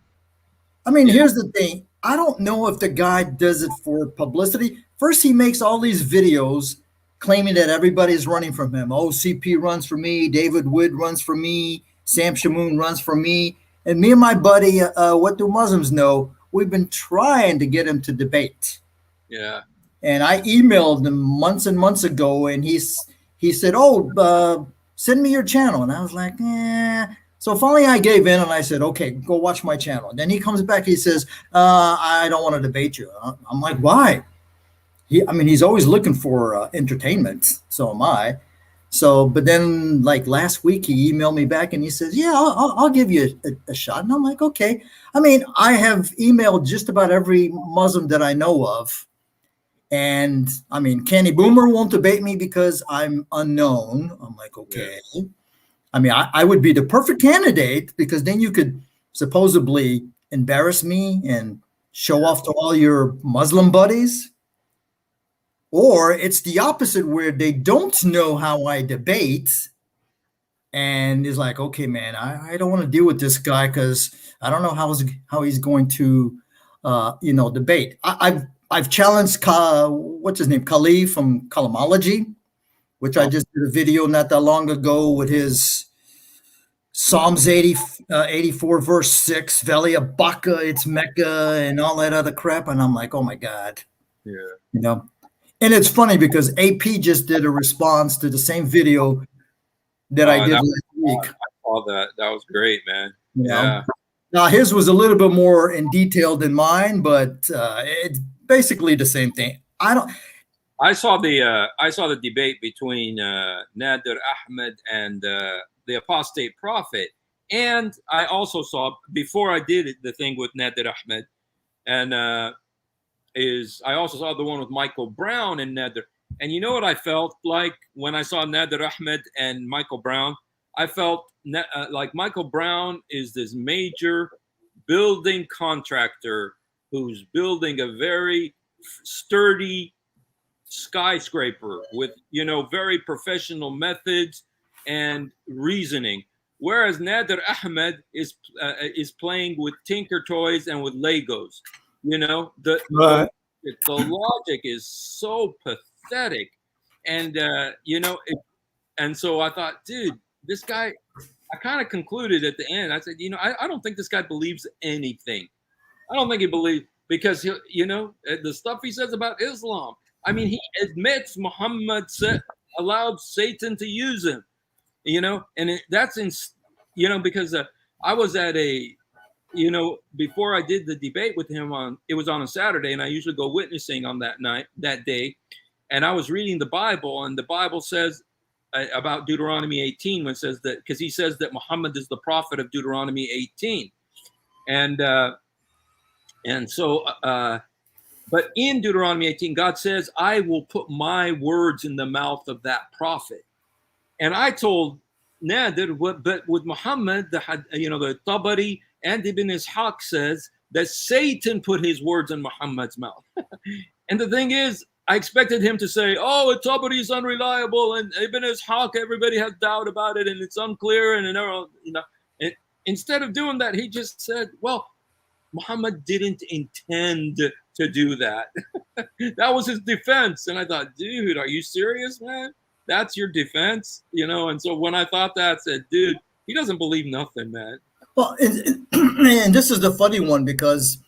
[SPEAKER 2] I mean, here's the thing. I don't know if the guy does it for publicity. First, he makes all these videos claiming that everybody's running from him. Oh, CP runs for me. David Wood runs for me. Sam Shamoon runs for me. And me and my buddy, What Do Muslims Know, we've been trying to get him to debate.
[SPEAKER 1] Yeah.
[SPEAKER 2] And I emailed him months and months ago, and he said, oh, send me your channel. And I was like, So finally I gave in, and I said, okay, go watch my channel. And then he comes back, he says, I don't want to debate you. I'm like, why? He's always looking for entertainment. So am I. So, but then like last week, he emailed me back and he says, yeah, I'll give you a shot. And I'm like, okay. I have emailed just about every Muslim that I know of. And Kenny Boomer won't debate me because I'm unknown. I'm like, okay. Yes. I would be the perfect candidate, because then you could supposedly embarrass me and show off to all your Muslim buddies. Or it's the opposite, where they don't know how I debate, and is like, okay, man, I don't want to deal with this guy because I don't know how he's going to, debate. I've challenged what's his name, Khalif from Kalamology, which I just did a video not that long ago with his Psalms 84 verse 6, Velia Baka, it's Mecca, and all that other crap, and I'm like, oh my God,
[SPEAKER 1] yeah,
[SPEAKER 2] And it's funny because AP just did a response to the same video that I did
[SPEAKER 1] That,
[SPEAKER 2] last week.
[SPEAKER 1] I saw that. That was great, man.
[SPEAKER 2] You know?
[SPEAKER 1] Yeah.
[SPEAKER 2] Now his was a little bit more in detail than mine, but it's basically the same thing.
[SPEAKER 1] I saw the debate between Nader Ahmed and the apostate prophet, and I also saw, before I did the thing with Nader Ahmed, and I also saw the one with Michael Brown and Nader. And you know what I felt like when I saw Nader Ahmed and Michael Brown? I felt like Michael Brown is this major building contractor who's building a very sturdy skyscraper with, you know, very professional methods and reasoning, whereas Nader Ahmed is playing with Tinker Toys and with Legos. You know, the logic is so pathetic, and you know, and so I thought, dude, this guy. I kind of concluded at the end. I said, you know, I don't think this guy believes anything. I don't think he believes, because he, you know, the stuff he says about Islam. I mean, he admits Muhammad allowed Satan to use him. You know, and that's in, you know, because I was at a, you know, before I did the debate with him it was on a Saturday, and I usually go witnessing on that day, and I was reading the Bible, and the Bible says about Deuteronomy 18, when it says that, because he says that Muhammad is the prophet of Deuteronomy 18, and so but in Deuteronomy 18, God says, I will put my words in the mouth of that prophet. And I told Nader, but with Muhammad, you know, the Tabari and Ibn Ishaq says that Satan put his words in Muhammad's mouth. And the thing is, I expected him to say, oh, Tabari is unreliable, and Ibn Ishaq, everybody has doubt about it, and it's unclear, and you know. And instead of doing that, he just said, well, Muhammad didn't intend to do that. That was his defense. And I thought, dude, are you serious, man? That's your defense, you know? And so when I thought that, I said, dude, he doesn't believe nothing, man.
[SPEAKER 2] Well, and this is the funny one, because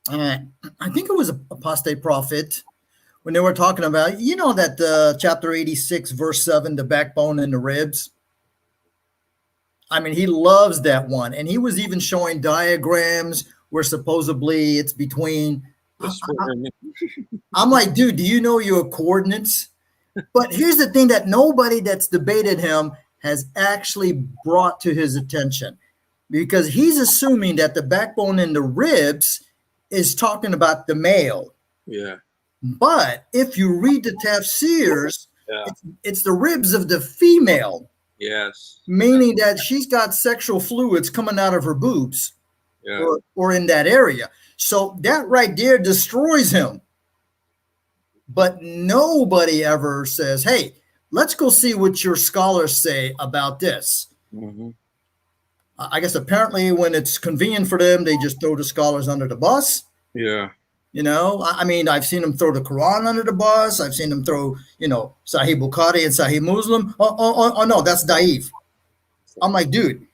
[SPEAKER 2] I think it was apostate prophet when they were talking about, you know, that chapter 86, verse 7, the backbone and the ribs. I mean, he loves that one. And he was even showing diagrams where supposedly it's between. I'm like, dude, do you know your coordinates? But here's the thing that nobody that's debated him has actually brought to his attention, because he's assuming that the backbone and the ribs is talking about the male.
[SPEAKER 1] Yeah.
[SPEAKER 2] But if you read the tafsirs, it's the ribs of the female.
[SPEAKER 1] Yes.
[SPEAKER 2] Meaning that she's got sexual fluids coming out of her boobs, or in that area. So that right there destroys him. But nobody ever says, hey, let's go see what your scholars say about this.
[SPEAKER 1] Mm-hmm.
[SPEAKER 2] I guess apparently when it's convenient for them, they just throw the scholars under the bus.
[SPEAKER 1] Yeah.
[SPEAKER 2] You know, I mean, I've seen them throw the Quran under the bus. I've seen them throw, you know, Sahih Bukhari and Sahih Muslim. Oh, no, that's Daif. I'm like, dude,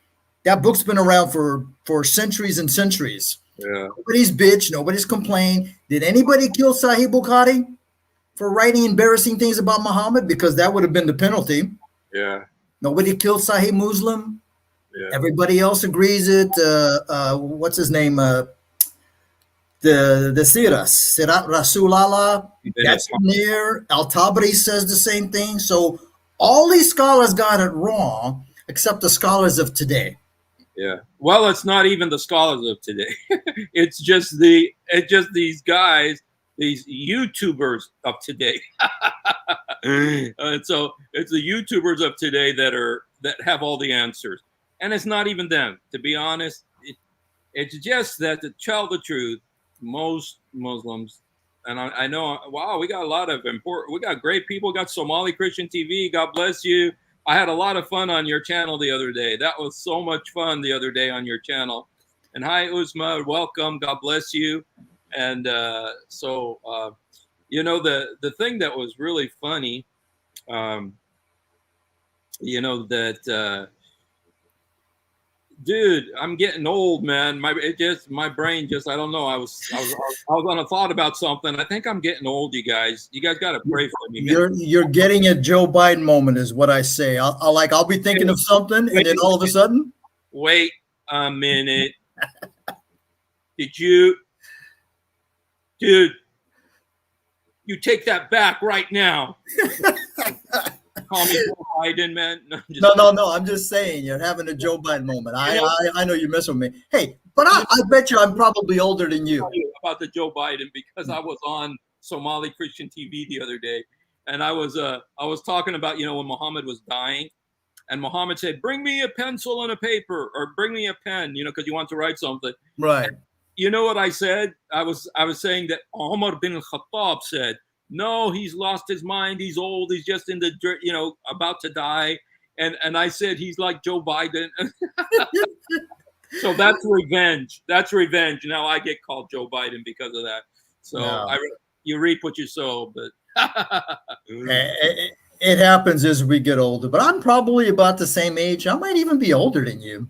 [SPEAKER 2] that book's been around for centuries and centuries.
[SPEAKER 1] Yeah.
[SPEAKER 2] Nobody's bitched. Nobody's complained. Did anybody kill Sahih Bukhari for writing embarrassing things about Muhammad? Because that would have been the penalty.
[SPEAKER 1] Yeah.
[SPEAKER 2] Nobody killed Sahih Muslim.
[SPEAKER 1] Yeah.
[SPEAKER 2] Everybody else agrees it. What's his name? The Sirat Rasulallah, that's near. Al-Tabari says the same thing. So all these scholars got it wrong, except the scholars of today.
[SPEAKER 1] Yeah. Well, it's not even the scholars of today. It's just these guys, these YouTubers of today. And so it's the YouTubers of today that have all the answers. And it's not even them, to be honest. It's just that, to tell the truth, most Muslims, and I know, wow, we got a lot of we got great people. We got Somali Christian TV. God bless you. I had a lot of fun on your channel the other day. That was so much fun the other day on your channel. And hi, Uzma, welcome. God bless you. And you know, the thing that was really funny, you know, that Dude, I'm getting old, man. My brain just I don't know. I was on a thought about something. I think I'm getting old, you guys. You guys got to pray for me, man.
[SPEAKER 2] You're getting a Joe Biden moment, is what I say. I'll be thinking of something, and then all of a sudden,
[SPEAKER 1] wait a minute. Did you, dude? You take that back right now. Call me Joe Biden, man.
[SPEAKER 2] No. I'm just saying you're having a Joe Biden moment. I know you mess with me. Hey, but I bet you I'm probably older than you.
[SPEAKER 1] About the Joe Biden, because I was on Somali Christian TV the other day, and I was talking about when Muhammad was dying, and Muhammad said, "Bring me a pencil and a paper, or bring me a pen," because you want to write something.
[SPEAKER 2] Right.
[SPEAKER 1] And you know what I said? I was saying that Umar bin Khattab said, "No, he's lost his mind. He's old. He's just in the dirt, about to die." And I said he's like Joe Biden. So that's revenge. That's revenge. Now I get called Joe Biden because of that. So
[SPEAKER 2] No.
[SPEAKER 1] You reap what you sow. But
[SPEAKER 2] it happens as we get older. But I'm probably about the same age. I might even be older than you.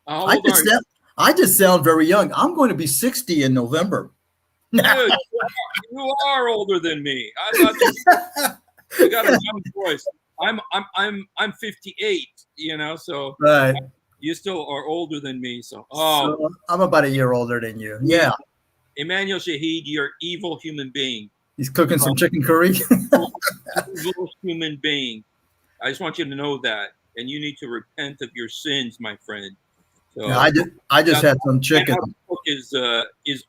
[SPEAKER 1] How old are you?
[SPEAKER 2] I just sound very young. I'm going to be 60 in November.
[SPEAKER 1] Dude, you are older than me. I thought you got a young voice. I'm 58. So
[SPEAKER 2] right.
[SPEAKER 1] You still are older than me. So
[SPEAKER 2] I'm about a year older than you. Yeah.
[SPEAKER 1] Emmanuel Shahid, you're an evil human being.
[SPEAKER 2] He's cooking some chicken curry.
[SPEAKER 1] Evil human being. I just want you to know that, and you need to repent of your sins, my friend. So
[SPEAKER 2] yeah, I just had some chicken.
[SPEAKER 1] Cook is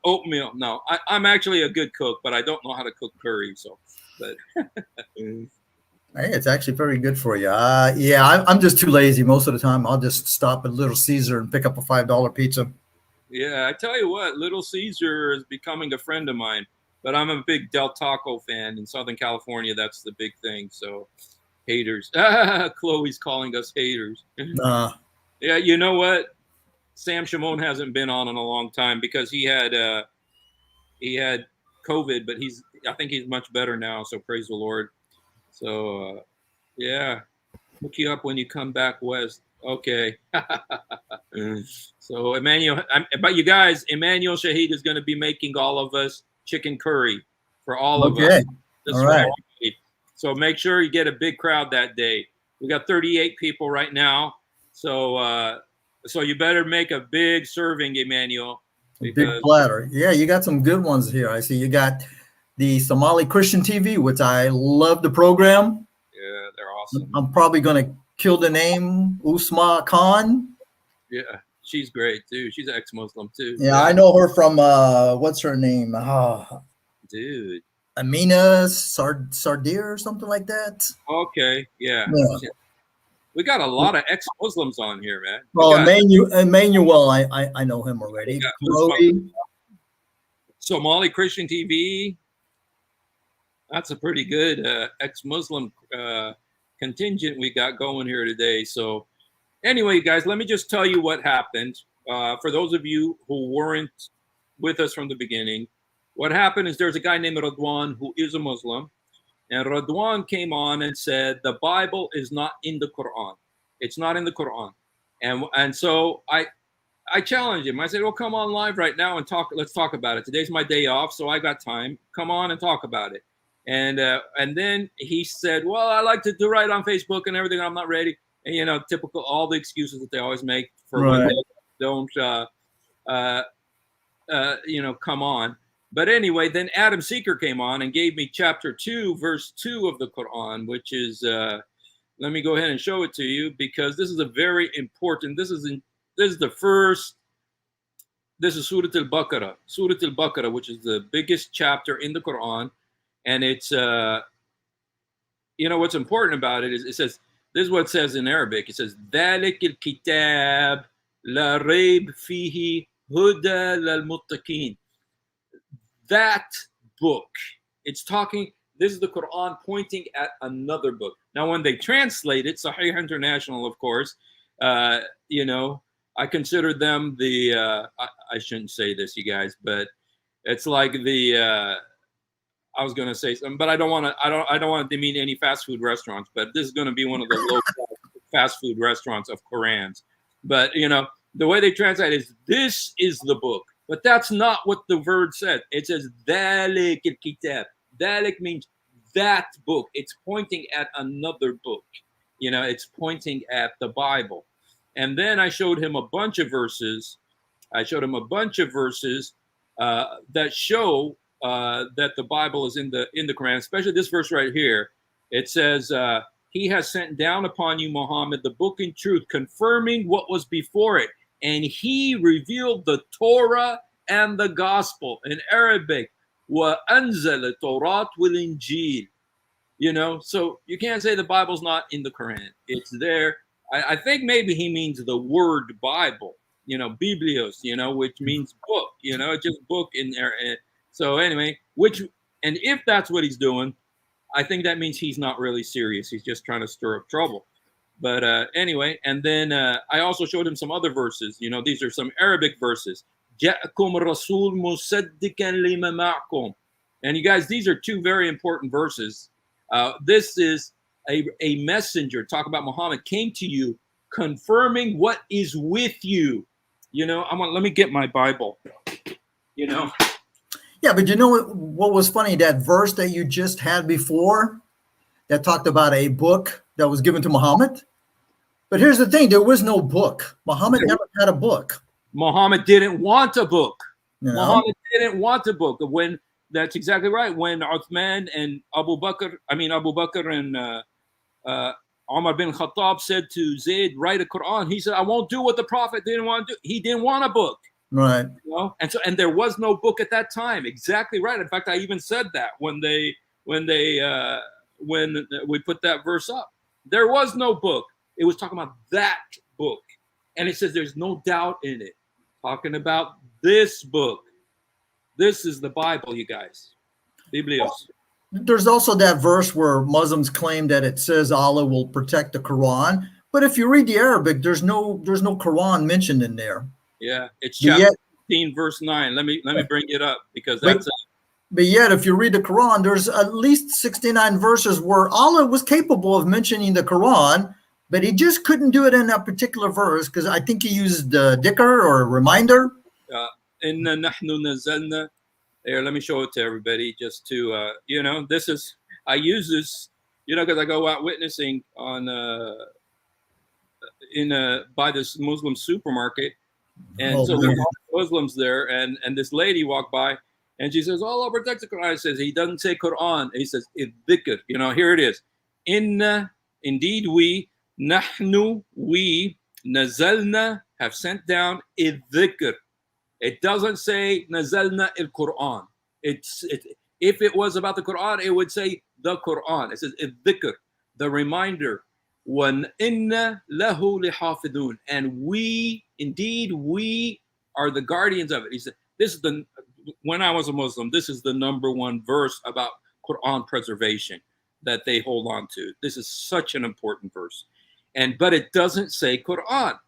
[SPEAKER 1] oatmeal. No, I'm actually a good cook, but I don't know how to cook curry. So, but
[SPEAKER 2] hey, it's actually very good for you. Yeah, I'm just too lazy most of the time. I'll just stop at Little Caesar and pick up a $5 pizza.
[SPEAKER 1] Yeah, I tell you what, Little Caesar is becoming a friend of mine. But I'm a big Del Taco fan in Southern California. That's the big thing. So, haters. Chloe's calling us haters. Yeah, you know what? Sam Shimon hasn't been on in a long time because he had COVID, but I think he's much better now. So praise the Lord. So yeah, look you up when you come back west. Okay. So Emmanuel, but you guys, Emmanuel Shahid is going to be making all of us chicken curry for all of us.
[SPEAKER 2] All right.
[SPEAKER 1] So make sure you get a big crowd that day. We got 38 people right now. So you better make a big serving, Emmanuel.
[SPEAKER 2] Big platter. Yeah, you got some good ones here. I see you got the Somali Christian TV, which I love the program.
[SPEAKER 1] Yeah, they're awesome.
[SPEAKER 2] I'm probably going to kill the name Usma Khan.
[SPEAKER 1] Yeah, she's great too. She's ex-Muslim too.
[SPEAKER 2] Yeah, I know her from what's her name?
[SPEAKER 1] Dude.
[SPEAKER 2] Amina Sardir or something like that.
[SPEAKER 1] Okay, yeah. We got a lot of ex-Muslims on here, man.
[SPEAKER 2] Well, Emmanuel, I know him already.
[SPEAKER 1] Somali Christian TV. That's a pretty good ex-Muslim contingent we got going here today. So anyway, guys, let me just tell you what happened. For those of you who weren't with us from the beginning, what happened is there's a guy named Radewan who is a Muslim. And Radewan came on and said, the Bible is not in the Quran. It's not in the Quran. And so I challenged him. I said, well, come on live right now and talk. Let's talk about it. Today's my day off, so I got time. Come on and talk about it. And then he said, well, I like to do right on Facebook and everything. I'm not ready. And, typical, all the excuses that they always make for when they don't, come on. But anyway, then Adam Seeker came on and gave me chapter 2, verse 2 of the Quran, which is, let me go ahead and show it to you because this is a very important, this is the first, this is Surat Al-Baqarah, which is the biggest chapter in the Quran. And it's, what's important about it is it says, this is what it says in Arabic. It says, ذَلِكَ الْكِتَابِ لَا رَيْبَ فِيهِ هُدًى لِلْمُتَّقِينَ. That book, it's talking, this is the Quran pointing at another book. Now, when they translate it, Sahih International, of course, I consider them the, I shouldn't say this, you guys, but it's like the, I was going to say something, but I don't want to demean any fast food restaurants, but this is going to be one of the low fast food restaurants of Qurans. But the way they translate is this is the book. But that's not what the word says. It says ذَلِكَ الْكِتَابِ. ذَلِكَ means that book. It's pointing at another book. It's pointing at the Bible. And then I showed him a bunch of verses. That show that the Bible is in the Quran, especially this verse right here. It says, he has sent down upon you, Muhammad, the book in truth, confirming what was before it. And he revealed the Torah and the gospel in Arabic. وَأَنزَلَ التَّوْرَاةَ وَالْإِنْجِيلَ. So you can't say the Bible's not in the Quran. It's there. I think maybe he means the word Bible, Biblios, which means book, just book in there. So anyway, and if that's what he's doing, I think that means he's not really serious. He's just trying to stir up trouble. But anyway, and then I also showed him some other verses. These are some Arabic verses. جَاءَكُمْ رَسُولٌ مُصَدِّقًا لِمَا مَعَكُمْ. And you guys, these are two very important verses. This is a messenger, talk about Muhammad, came to you confirming what is with you. Let me get my Bible.
[SPEAKER 2] Yeah, but what was funny? That verse that you just had before that talked about a book that was given to Muhammad. But here's the thing, there was no book. Muhammad never had a book.
[SPEAKER 1] Muhammad didn't want a book. Muhammad didn't want a book. That's exactly right. When Uthman and Abu Bakr and Umar bin Khattab said to Zayd, write a Quran, he said, I won't do what the Prophet didn't want to do. He didn't want a book.
[SPEAKER 2] Right.
[SPEAKER 1] And there was no book at that time. Exactly right. In fact, I even said that when we put that verse up. There was no book. It was talking about that book. And it says there's no doubt in it. Talking about this book. This is the Bible, you guys. Biblios.
[SPEAKER 2] There's also that verse where Muslims claim that it says Allah will protect the Quran. But if you read the Arabic, there's no Quran mentioned in there.
[SPEAKER 1] Yeah, it's chapter 15, verse 9. Let me bring it up because that's
[SPEAKER 2] But yet, if you read the Quran, there's at least 69 verses where Allah was capable of mentioning the Quran, but he just couldn't do it in that particular verse because I think he used the dhikr or a reminder.
[SPEAKER 1] Inna nahnu nazalna. Here, let me show it to everybody just to, this is, I use this, because I go out witnessing on, by this Muslim supermarket. And so there are Muslims there, and this lady walked by, and she says, Allah protects the Quran. It says, he doesn't say Quran. He says, dhikr. Here it is. Inna, indeed we, nahnu, we, nazalna, have sent down dhikr. It doesn't say nazalna al-Quran. If it was about the Quran, it would say the Quran. It says dhikr, the reminder. وَإِنَّ لَهُ لِحَافِظُونَ. And we, indeed, we are the guardians of it. He said, when I was a Muslim, this is the number one verse about Quran preservation that they hold on to. This is such an important verse. But it doesn't say Quran.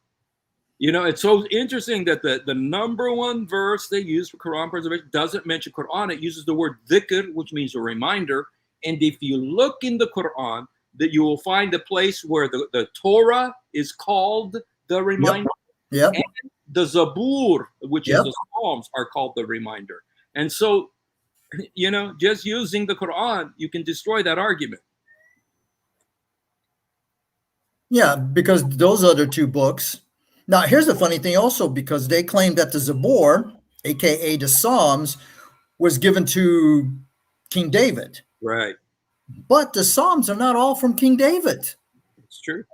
[SPEAKER 1] It's so interesting that the number one verse they use for Quran preservation doesn't mention Quran. It uses the word dhikr, which means a reminder. And if you look in the Quran, that you will find a place where the Torah is called the reminder.
[SPEAKER 2] Yep.
[SPEAKER 1] And the Zabur, which is the Psalms, are called the reminder. And so, just using the Quran, you can destroy that argument.
[SPEAKER 2] Yeah, because those other two books. Now, here's the funny thing also, because they claim that the Zabur, aka the Psalms, was given to King David.
[SPEAKER 1] Right.
[SPEAKER 2] But the Psalms are not all from King David.
[SPEAKER 1] It's true.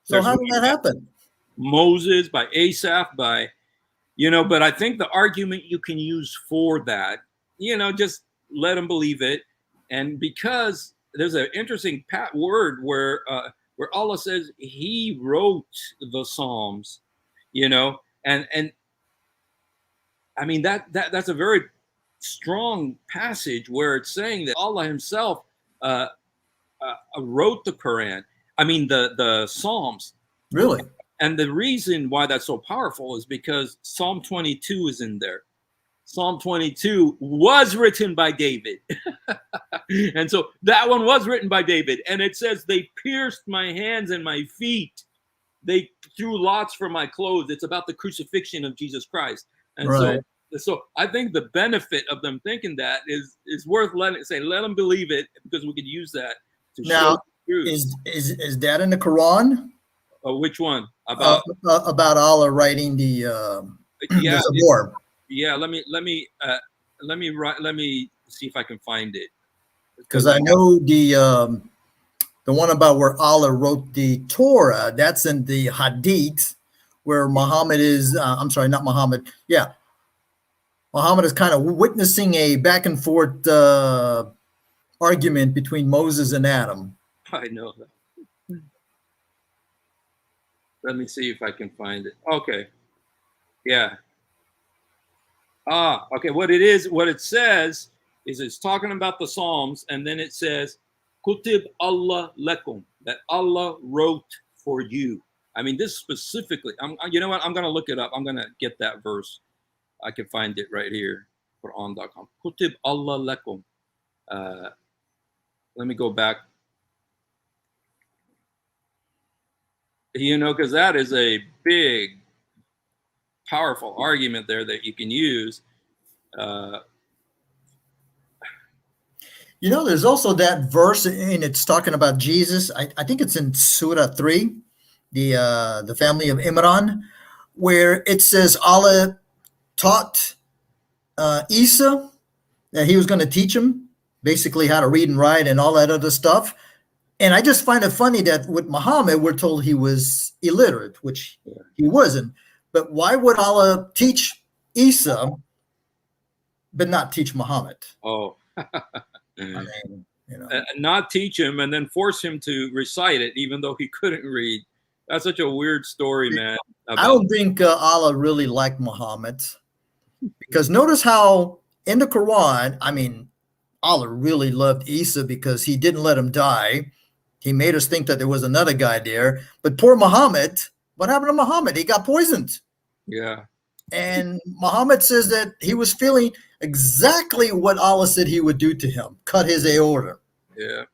[SPEAKER 2] So how did that happen?
[SPEAKER 1] Moses, by Asaph, but I think the argument you can use for that, just let them believe it. And because there's an interesting word where Allah says he wrote the Psalms, and I mean that's a very strong passage where it's saying that Allah himself wrote the Quran. I mean the Psalms.
[SPEAKER 2] Really? And
[SPEAKER 1] the reason why that's so powerful is because Psalm 22 is in there. Psalm 22 was written by David. And so that one was written by David. And it says, they pierced my hands and my feet. they threw lots for my clothes. It's about the crucifixion of Jesus Christ. And
[SPEAKER 2] Right.
[SPEAKER 1] so I think the benefit of them thinking that is worth let them believe it, because we could use that to show
[SPEAKER 2] Now,
[SPEAKER 1] the truth.
[SPEAKER 2] is that in the Quran?
[SPEAKER 1] Which one? About
[SPEAKER 2] Allah writing the
[SPEAKER 1] yeah,
[SPEAKER 2] Zabur.
[SPEAKER 1] yeah. Let me see if I can find it,
[SPEAKER 2] Because I know the one about where Allah wrote the Torah, that's in the Hadith, where Muhammad is. I'm sorry, not Muhammad. Yeah, Muhammad is kind of witnessing a back and forth argument between Moses and Adam.
[SPEAKER 1] I know that. Let me see if I can find it. Okay. Yeah. Okay. What it says is it's talking about the Psalms, and then it says, Kutib Allah lakum, that Allah wrote for you. I mean, this specifically, you know what? I'm going to look it up. I'm going to get that verse. I can find it right here, Quran.com. Kutib Allah lakum. Let me go back. You know, because that is a big, powerful argument there that you can use.
[SPEAKER 2] You know, there's also that verse, and it's talking about Jesus. I think it's in Surah 3, the family of Imran, where it says Allah taught Isa that he was going to teach him basically how to read and write and all that other stuff. And I just find it funny that with Muhammad, we're told he was illiterate, which he wasn't. But why would Allah teach Isa but not teach Muhammad?
[SPEAKER 1] Oh.
[SPEAKER 2] I mean, you know.
[SPEAKER 1] Not teach him and then force him to recite it, even though he couldn't read. That's such a weird story, man.
[SPEAKER 2] I don't think Allah really liked Muhammad, because notice how in the Quran, I mean, Allah really loved Isa because he didn't let him die. He made us think that there was another guy there. But poor Muhammad, what happened to Muhammad? He got poisoned.
[SPEAKER 1] Yeah.
[SPEAKER 2] And Muhammad says that he was feeling exactly what Allah said he would do to him, cut his aorta.
[SPEAKER 1] Yeah.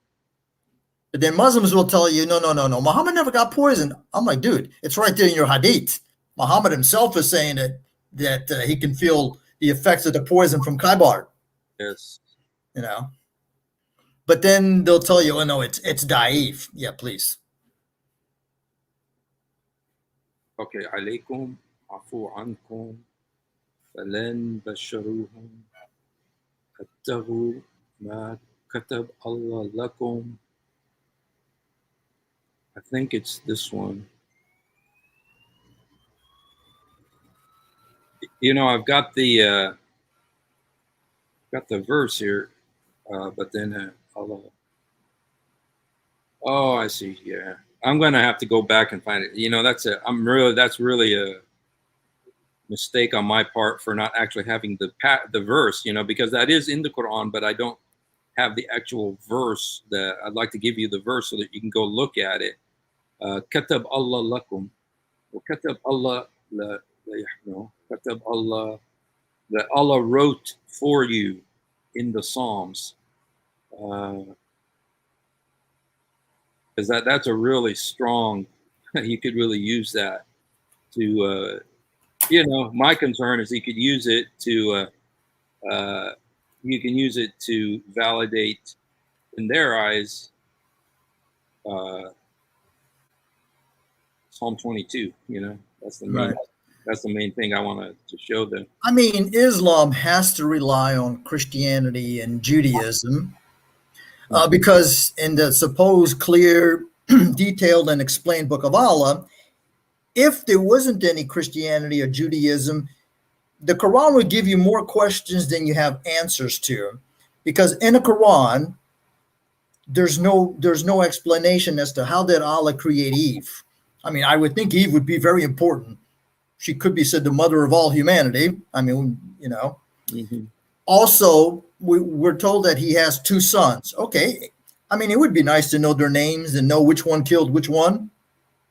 [SPEAKER 2] But then Muslims will tell you, no. Muhammad never got poisoned. I'm like, dude, it's right there in your hadith. Muhammad himself is saying that he can feel the effects of the poison from Khaybar.
[SPEAKER 1] Yes.
[SPEAKER 2] You know. But then they'll tell you, oh no, it's da'if. Yeah, please.
[SPEAKER 1] Okay. Alaykum afu ankum falan basharuhum attahu ma katab Allah lakum. I think it's this one. You know, I've got the verse here, but then Allah. Oh, I see. Yeah, I'm gonna have to go back and find it. You know, that's really a mistake on my part for not actually having the verse. You know, because that is in the Quran, but I don't have the actual verse. I'd like to give you the verse so that you can go look at it. Katab Allah lakum, katab Allah la yahnu, katab Allah, that Allah wrote for you in the Psalms. Because that's a really strong. You could really use that to, you know. My concern is you could use it to, you can use it to validate, in their eyes, Psalm 22. You know, that's the main. Right. That's the main thing I wanted to show them.
[SPEAKER 2] I mean, Islam has to rely on Christianity and Judaism. Because in the supposed clear, detailed, and explained Book of Allah, if there wasn't any Christianity or Judaism, the Quran would give you more questions than you have answers to. Because in the Quran, there's no explanation as to how did Allah create Eve. I mean, I would think Eve would be very important. She could be said the mother of all humanity. I mean, you know. Mm-hmm. Also, we're told that he has two sons. Okay. I mean, it would be nice to know their names and know which one killed which one.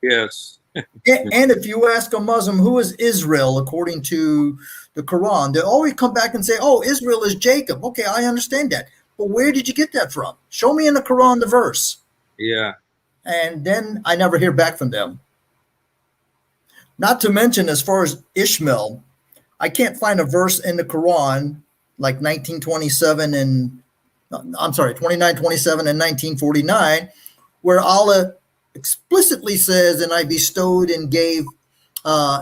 [SPEAKER 1] Yes.
[SPEAKER 2] And if you ask a Muslim, who is Israel according to the Quran, they always come back and say, oh, Israel is Jacob. Okay, I understand that. But where did you get that from? Show me in the Quran the verse.
[SPEAKER 1] Yeah.
[SPEAKER 2] And then I never hear back from them. Not to mention, as far as Ishmael, I can't find a verse in the Quran like 1927 and I'm sorry, 29:27 and 1949, where Allah explicitly says, "And I bestowed and gave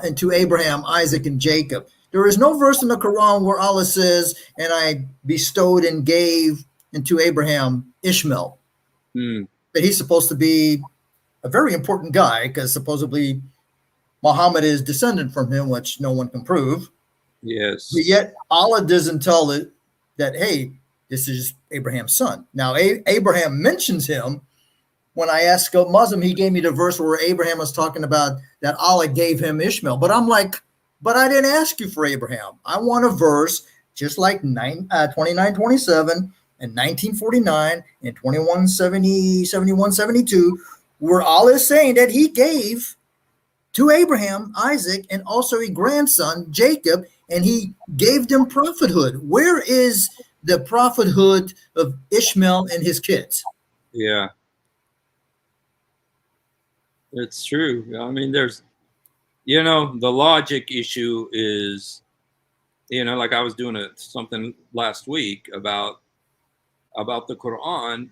[SPEAKER 2] into Abraham, Isaac, and Jacob." There is no verse in the Quran where Allah says, "And I bestowed and gave into Abraham Ishmael."
[SPEAKER 1] Hmm.
[SPEAKER 2] That he's supposed to be a very important guy because supposedly Muhammad is descended from him, which no one can prove.
[SPEAKER 1] Yes.
[SPEAKER 2] But yet Allah doesn't tell it that, hey, this is Abraham's son. Now, Abraham mentions him. When I asked a Muslim, he gave me the verse where Abraham was talking about that Allah gave him Ishmael. But I'm like, but I didn't ask you for Abraham. I want a verse just like 29:27 and 1949 and 21:70, 71:72, where Allah is saying that he gave to Abraham, Isaac, and also a grandson, Jacob, and he gave them prophethood. Where is the prophethood of Ishmael and his kids?
[SPEAKER 1] Yeah. It's true. I mean, there's, the logic issue is, like I was doing something last week about the Quran,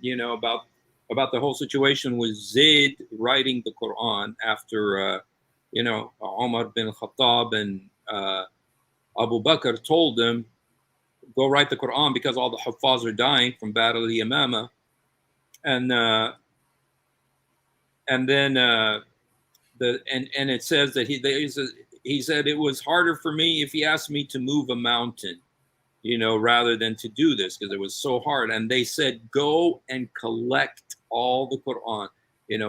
[SPEAKER 1] about the whole situation with Zayd writing the Quran after, Umar bin Khattab and Abu Bakr told him, go write the Quran because all the Huffaz are dying from Battle of the Yamama. And then it says that he said it was harder for me if he asked me to move a mountain, rather than to do this because it was so hard. And they said, go and collect all the Quran,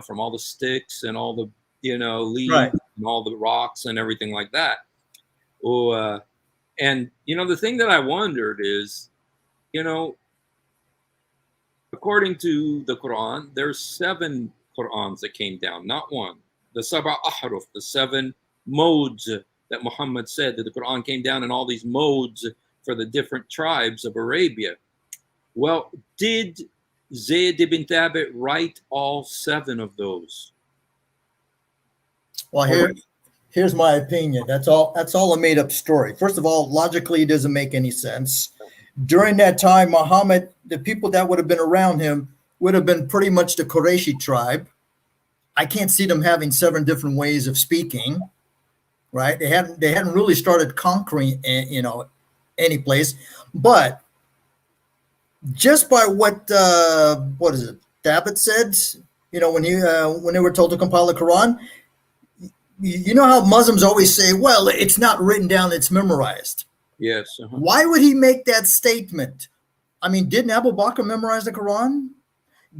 [SPEAKER 1] from all the sticks and all the, leaves, right, and all the rocks and everything like that. And, the thing that I wondered is, according to the Quran, there's 7 Qur'ans that came down, not one. The Sab'a Ahruf, the 7 modes that Muhammad said that the Quran came down in all these modes for the different tribes of Arabia. Well, did Zayd ibn Thabit write all 7 of those?
[SPEAKER 2] Well, here's my opinion. That's all a made-up story. First of all, logically, it doesn't make any sense. During that time, Muhammad, the people that would have been around him would have been pretty much the Qurayshi tribe. I can't see them having 7 different ways of speaking, right? They hadn't really started conquering, any place. But just by what is it, Thabit said, when they were told to compile the Quran, you know how Muslims always say, well, it's not written down, it's memorized.
[SPEAKER 1] Yes. Uh-huh.
[SPEAKER 2] Why would he make that statement? I mean, didn't Abu Bakr memorize the Quran?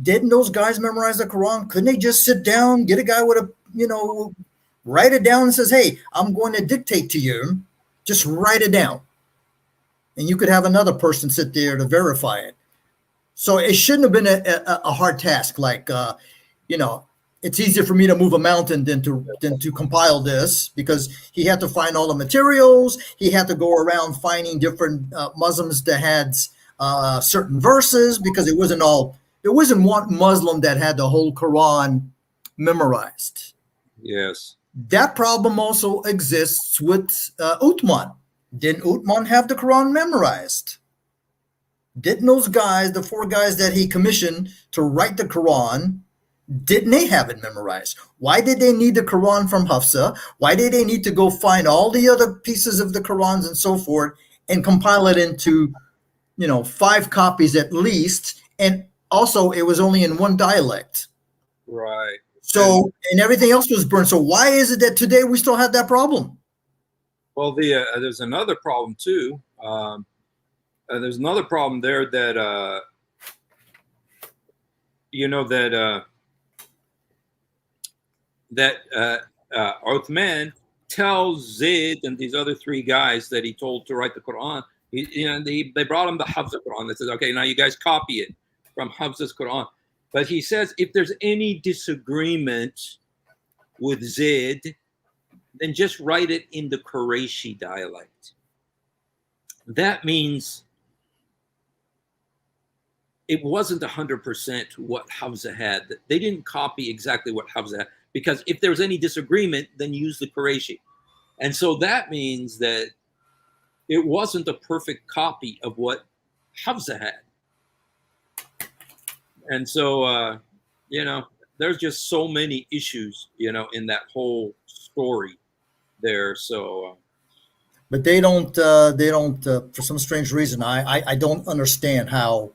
[SPEAKER 2] Didn't those guys memorize the Quran? Couldn't they just sit down, get a guy with a, write it down and says, hey, I'm going to dictate to you. Just write it down. And you could have another person sit there to verify it. So it shouldn't have been a hard task. Like, it's easier for me to move a mountain than to compile this, because he had to find all the materials. He had to go around finding different Muslims that had certain verses, because it wasn't one Muslim that had the whole Quran memorized.
[SPEAKER 1] Yes.
[SPEAKER 2] That problem also exists with Uthman. Didn't Uthman have the Quran memorized? Didn't those guys, the 4 guys that he commissioned to write the Quran, didn't they have it memorized? Why did they need the Quran from Hafsa? Why did they need to go find all the other pieces of the Qurans and so forth and compile it into, 5 copies at least? And also, it was only in one dialect.
[SPEAKER 1] Right.
[SPEAKER 2] So, and everything else was burned. So why is it that today we still have that problem?
[SPEAKER 1] Well, there's another problem too. There's another problem there that, Uthman tells Zayd and these other 3 guys that he told to write the Quran. They brought him the Hafsa Quran. They said, okay, now you guys copy it from Hafsa's Quran. But he says if there's any disagreement with Zayd, then just write it in the Qurayshi dialect. That means it wasn't 100% what Hafsa had. They didn't copy exactly what Hafsa had, because if there was any disagreement, then use the Qurayshi. And so that means that it wasn't a perfect copy of what Hafsa had. And so, there's just so many issues, in that whole story there. So,
[SPEAKER 2] but they don't for some strange reason. I don't understand how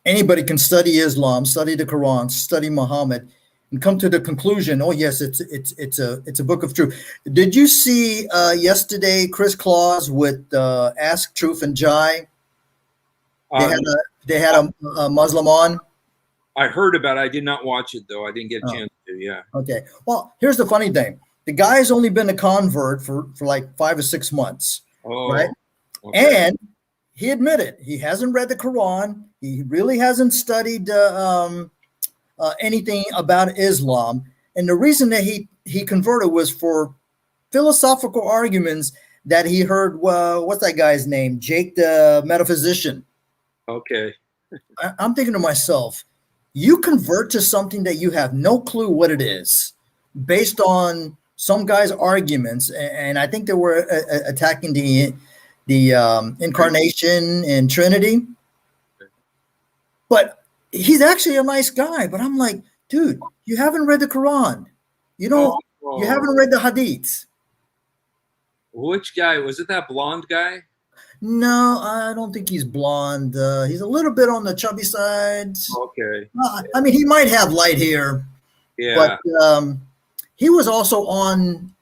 [SPEAKER 2] anybody can study Islam, study the Quran, study Muhammad, and come to the conclusion, oh yes, it's a book of truth. Did you see yesterday Chris Claus with Ask Truth and Jai? They had a Muslim on.
[SPEAKER 1] I heard about it. I did not watch it though. I didn't get a chance to. Yeah.
[SPEAKER 2] Okay. Well, here's the funny thing: the guy's only been a convert for like 5 or 6 months, right? Okay. And he admitted he hasn't read the Quran. He really hasn't studied anything about Islam. And the reason that he converted was for philosophical arguments that he heard. What's that guy's name? Jake the metaphysician.
[SPEAKER 1] Okay.
[SPEAKER 2] I'm thinking to myself, you convert to something that you have no clue what it is based on some guy's arguments. And I think they were attacking the incarnation and Trinity. But he's actually a nice guy. But I'm like, dude, you haven't read the Quran. You haven't read the Hadith.
[SPEAKER 1] Which guy? Was it that blonde guy?
[SPEAKER 2] No, I don't think he's blonde. He's a little bit on the chubby side.
[SPEAKER 1] Okay.
[SPEAKER 2] I mean, he might have light hair.
[SPEAKER 1] Yeah.
[SPEAKER 2] But he was also on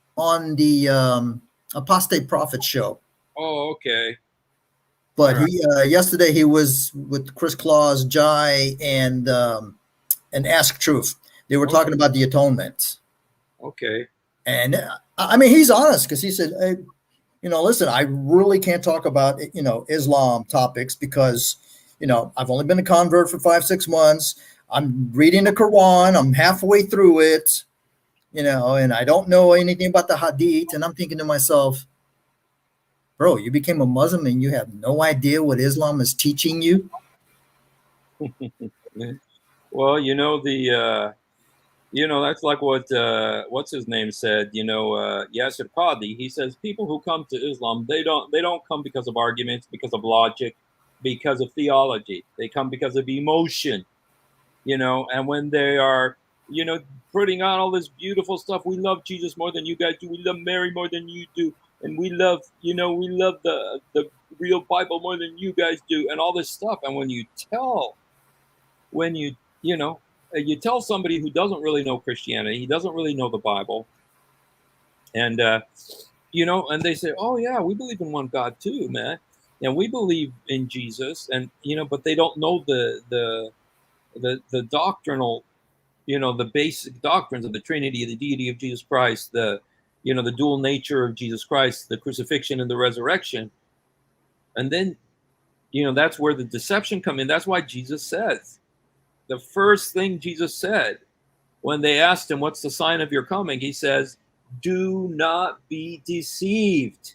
[SPEAKER 2] the Apostate Prophet show.
[SPEAKER 1] Oh, okay.
[SPEAKER 2] But he yesterday he was with Chris Claus, Jai, and Ask Truth. They were talking about the atonement.
[SPEAKER 1] Okay.
[SPEAKER 2] And I mean, he's honest because he said, hey, listen, I really can't talk about, Islam topics because, I've only been a convert for 5-6 months. I'm reading the Quran. I'm halfway through it, and I don't know anything about the Hadith. And I'm thinking to myself, bro, you became a Muslim and you have no idea what Islam is teaching you?
[SPEAKER 1] Well, that's like what what's his name said. Yasser Qadi. He says people who come to Islam, they don't come because of arguments, because of logic, because of theology. They come because of emotion. And when they are, putting on all this beautiful stuff, we love Jesus more than you guys do. We love Mary more than you do, and we love the real Bible more than you guys do, and all this stuff. And when you tell somebody who doesn't really know Christianity, he doesn't really know the Bible, and and they say, "Oh yeah, we believe in one God too, man, and we believe in Jesus," and but they don't know the doctrinal, the basic doctrines of the Trinity, the deity of Jesus Christ, the dual nature of Jesus Christ, the crucifixion and the resurrection, and then that's where the deception comes in. That's why Jesus says. The first thing Jesus said when they asked him, what's the sign of your coming? He says, do not be deceived,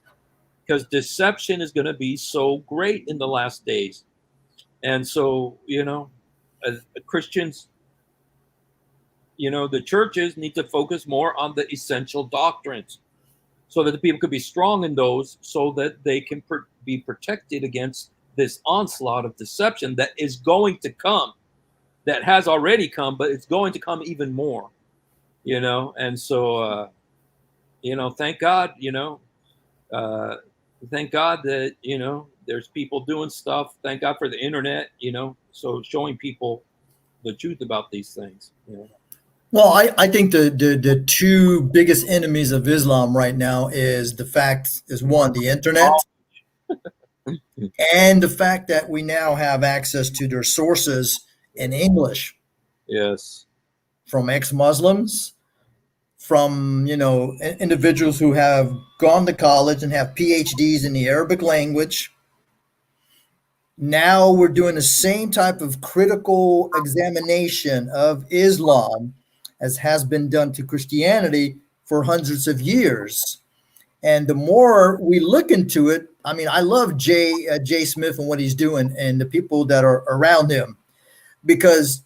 [SPEAKER 1] because deception is going to be so great in the last days. And so, as Christians, the churches need to focus more on the essential doctrines so that the people could be strong in those so that they can be protected against this onslaught of deception that is going to come. That has already come, but it's going to come even more, and so, thank God, thank God that, there's people doing stuff. Thank God for the internet, so showing people the truth about these things.
[SPEAKER 2] Well, I think the two biggest enemies of Islam right now is one, the internet, and the fact that we now have access to their sources in English.
[SPEAKER 1] Yes.
[SPEAKER 2] From ex-Muslims, from individuals who have gone to college and have PhDs in the Arabic language. Now we're doing the same type of critical examination of Islam as has been done to Christianity for hundreds of years. And the more we look into it, I mean, I love Jay Smith and what he's doing and the people that are around him. Because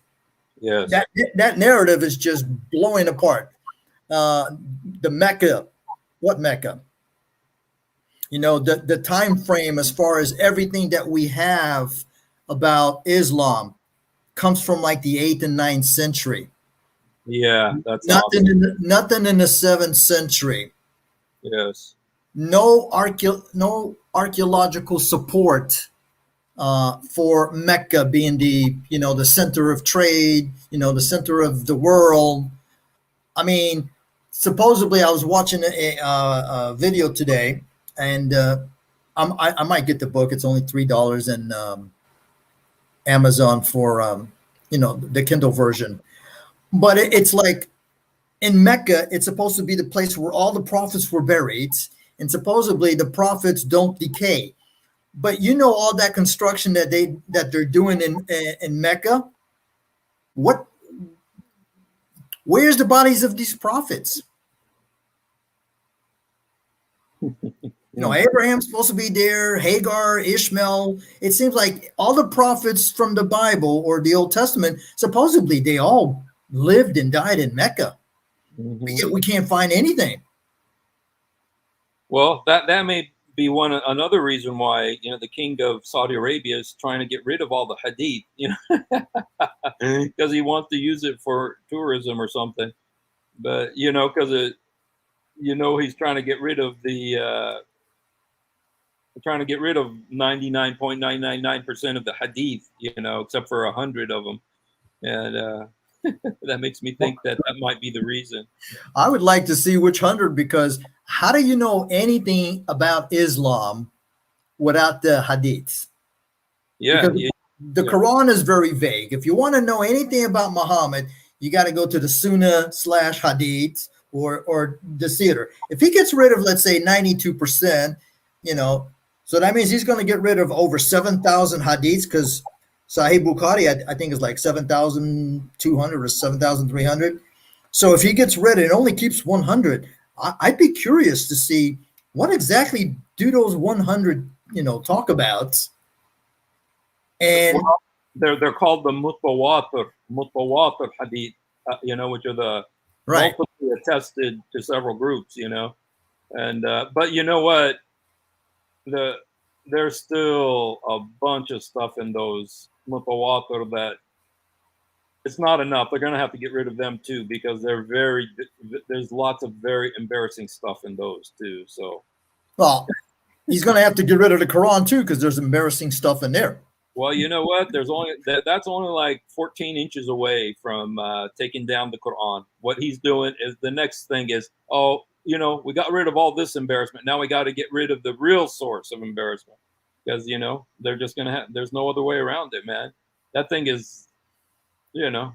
[SPEAKER 2] that narrative is just blowing apart. uh, the Mecca. What Mecca? The time frame as far as everything that we have about Islam comes from like the 8th and 9th century.
[SPEAKER 1] Yeah, that's
[SPEAKER 2] Nothing
[SPEAKER 1] awesome.
[SPEAKER 2] nothing in the 7th century.
[SPEAKER 1] Yes.
[SPEAKER 2] No archaeological support for Mecca being the center of trade, the center of the world. I mean, supposedly I was watching a video today, and I might get the book. It's only $3 in Amazon for the Kindle version. But it's like in Mecca, it's supposed to be the place where all the prophets were buried, and supposedly the prophets don't decay. But all that construction that they're doing in Mecca. What Where's the bodies of these prophets? Abraham's supposed to be there, Hagar, Ishmael. It seems like all the prophets from the Bible or the Old Testament, supposedly they all lived and died in Mecca. But yet we can't find anything.
[SPEAKER 1] Well, that may be another reason why the king of Saudi Arabia is trying to get rid of all the Hadith, because he wants to use it for tourism or something. But because he's trying to get rid of the 99.999% of the Hadith, except for 100 of them, and that makes me think that might be the reason.
[SPEAKER 2] I would like to see which 100, because how do you know anything about Islam without the Hadiths?
[SPEAKER 1] Yeah,
[SPEAKER 2] the Quran is very vague. If you want to know anything about Muhammad, you got to go to the Sunnah / Hadith or the Sirah. If he gets rid of, let's say, 92%, so that means he's going to get rid of over 7,000 Hadiths, because Sahih Bukhari, I think, is like 7,200 or 7,300. So if he gets rid, it only keeps 100. I'd be curious to see what exactly do those 100, talk about. And
[SPEAKER 1] they're called the mutawatir hadith, which are the
[SPEAKER 2] right.
[SPEAKER 1] multiply attested to several groups, and but you know what, there's still a bunch of stuff in those mutawatir that it's not enough. They're going to have to get rid of them too, because there's lots of very embarrassing stuff in those too. So,
[SPEAKER 2] well, he's going to have to get rid of the Quran too, because there's embarrassing stuff in there.
[SPEAKER 1] Well, you know what? That's only like 14 inches away from taking down the Quran. What he's doing is the next thing is, we got rid of all this embarrassment. Now we got to get rid of the real source of embarrassment, because they're just gonna there's no other way around it, man. That thing is,
[SPEAKER 2] You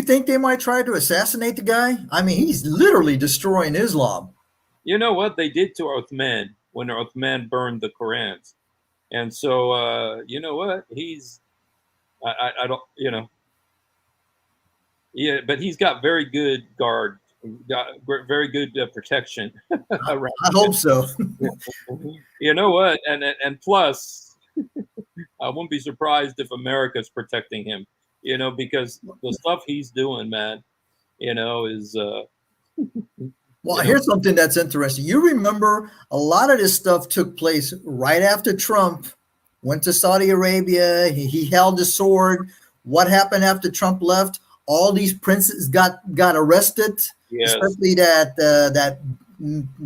[SPEAKER 2] think they might try to assassinate the guy? I mean, he's literally destroying Islam.
[SPEAKER 1] You know what they did to Uthman when Uthman burned the Qurans. And so, you know what? I don't, yeah, but he's got very good guard, got very good protection.
[SPEAKER 2] I hope so.
[SPEAKER 1] You know what? And plus, I wouldn't be surprised if America's protecting him, because the stuff he's doing, man, is.
[SPEAKER 2] Well, here's something that's interesting. You remember a lot of this stuff took place right after Trump went to Saudi Arabia. He held the sword. What happened after Trump left? All these princes got arrested,
[SPEAKER 1] yes.
[SPEAKER 2] Especially that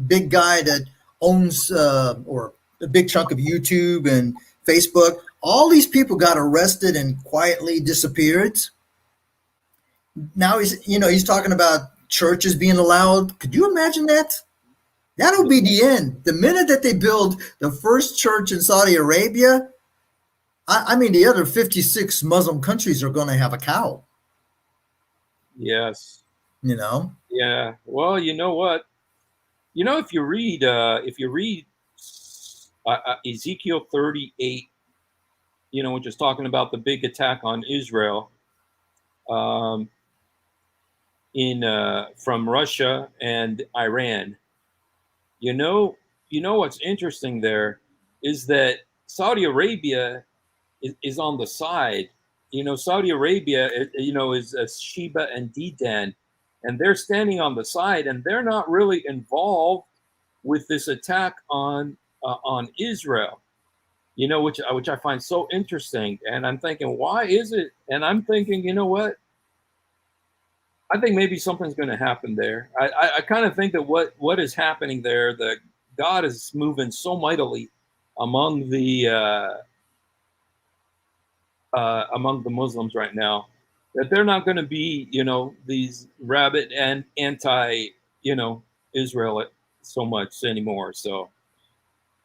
[SPEAKER 2] big guy that owns or a big chunk of YouTube and Facebook. All these people got arrested and quietly disappeared. Now he's talking about churches being allowed. Could you imagine that? That'll be the end. The minute that they build the first church in Saudi Arabia, I mean, the other 56 Muslim countries are going to have a cow.
[SPEAKER 1] Yes.
[SPEAKER 2] Yeah.
[SPEAKER 1] Well, you know what? If you read Ezekiel 38, which is talking about the big attack on Israel, from Russia and Iran. What's interesting there is that Saudi Arabia is on the side. Saudi Arabia, is Sheba and Dedan, and they're standing on the side, and they're not really involved with this attack on Israel. You know, which I find so interesting. And I'm thinking, why is it? And I'm thinking, you know what? I think maybe something's going to happen there. I kind of think that what is happening there, that God is moving so mightily among the Muslims right now, that they're not going to be, you know, these rabid and anti, you know, Israel so much anymore. So,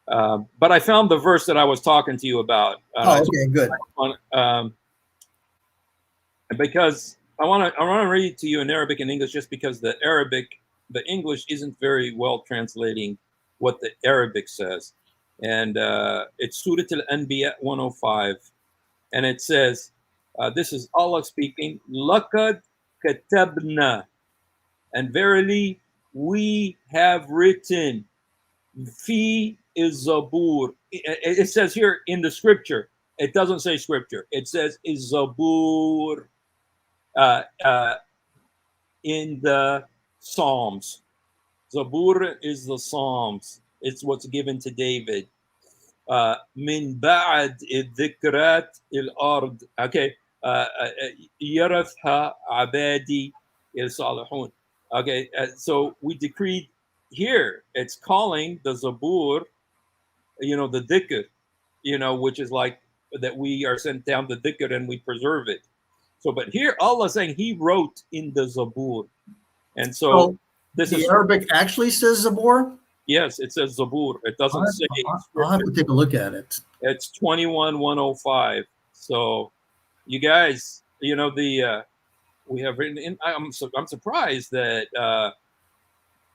[SPEAKER 1] but I found the verse that I was talking to you about.
[SPEAKER 2] Oh, okay, good.
[SPEAKER 1] Because I want to read it to you in Arabic and English, just because the English isn't very well translating what the Arabic says. And it's Surat Al-Anbiya 105. And it says, this is Allah speaking, Laqad katabna, and verily we have written, fi is Zabur. It says here in the scripture, it doesn't say scripture, it says is Zabur, in the Psalms. Zabur is the Psalms. It's what's given to David. Min ba'ad dhikrat al-ard. Okay. Yarathha abadi il-salihun. Okay. So we decreed here, it's calling the Zabur, you know, the dhikr, you know, which is like that we are sent down the dhikr and we preserve it. So, but here Allah is saying He wrote in the Zabur. And so
[SPEAKER 2] this is Arabic actually says Zabur?
[SPEAKER 1] Yes, it says Zabur. It doesn't say.
[SPEAKER 2] I'll have to take a look at it.
[SPEAKER 1] It's 21:105. So, you guys, you know, we have written in. I'm surprised that.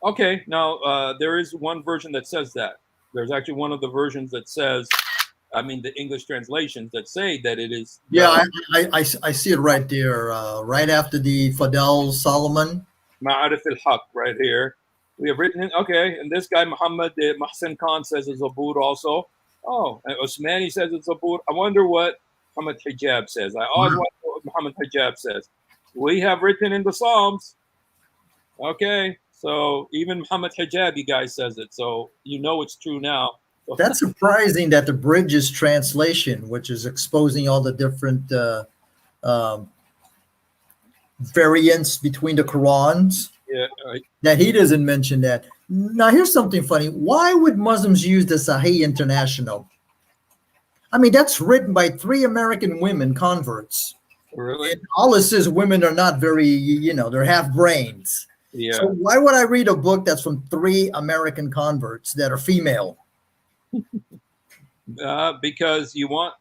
[SPEAKER 1] Okay, now there is one version that says that. There's actually one of the versions that says, I mean, the English translations that say that it is.
[SPEAKER 2] Yeah, I see it right there, right after the Fadel Solomon.
[SPEAKER 1] Ma'arif al-Haq, right here. We have written in, okay, and this guy, Muhammad Mahsen Khan, says it's Zabur also. Oh, and Osmani says it's Zabur. I wonder what Muhammad Hijab says. I always wonder what Muhammad Hijab says. We have written in the Psalms. Okay, so even Muhammad Hijab, you guys, says it. So you know it's true now. So,
[SPEAKER 2] that's surprising that the Bridges translation, which is exposing all the different variants between the Qurans,
[SPEAKER 1] yeah, right.
[SPEAKER 2] That he doesn't mention that. Now, here's something funny. Why would Muslims use the Sahih International? I mean, that's written by 3 American women converts.
[SPEAKER 1] Really?
[SPEAKER 2] And Allah says women are not very, you know, they're half brains.
[SPEAKER 1] Yeah.
[SPEAKER 2] So why would I read a book that's from 3 American converts that are female?
[SPEAKER 1] Because you want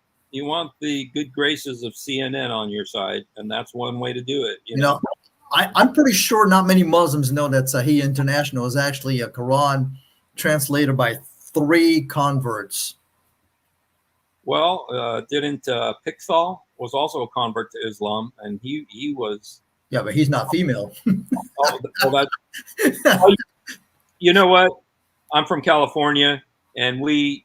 [SPEAKER 1] the good graces of CNN on your side, and that's one way to do it. You know?
[SPEAKER 2] I'm pretty sure not many Muslims know that Sahih International is actually a Quran translated by 3 converts.
[SPEAKER 1] Well, didn't Pickthall was also a convert to Islam, and he was.
[SPEAKER 2] Yeah, but he's not female.
[SPEAKER 1] You know what? I'm from California, and we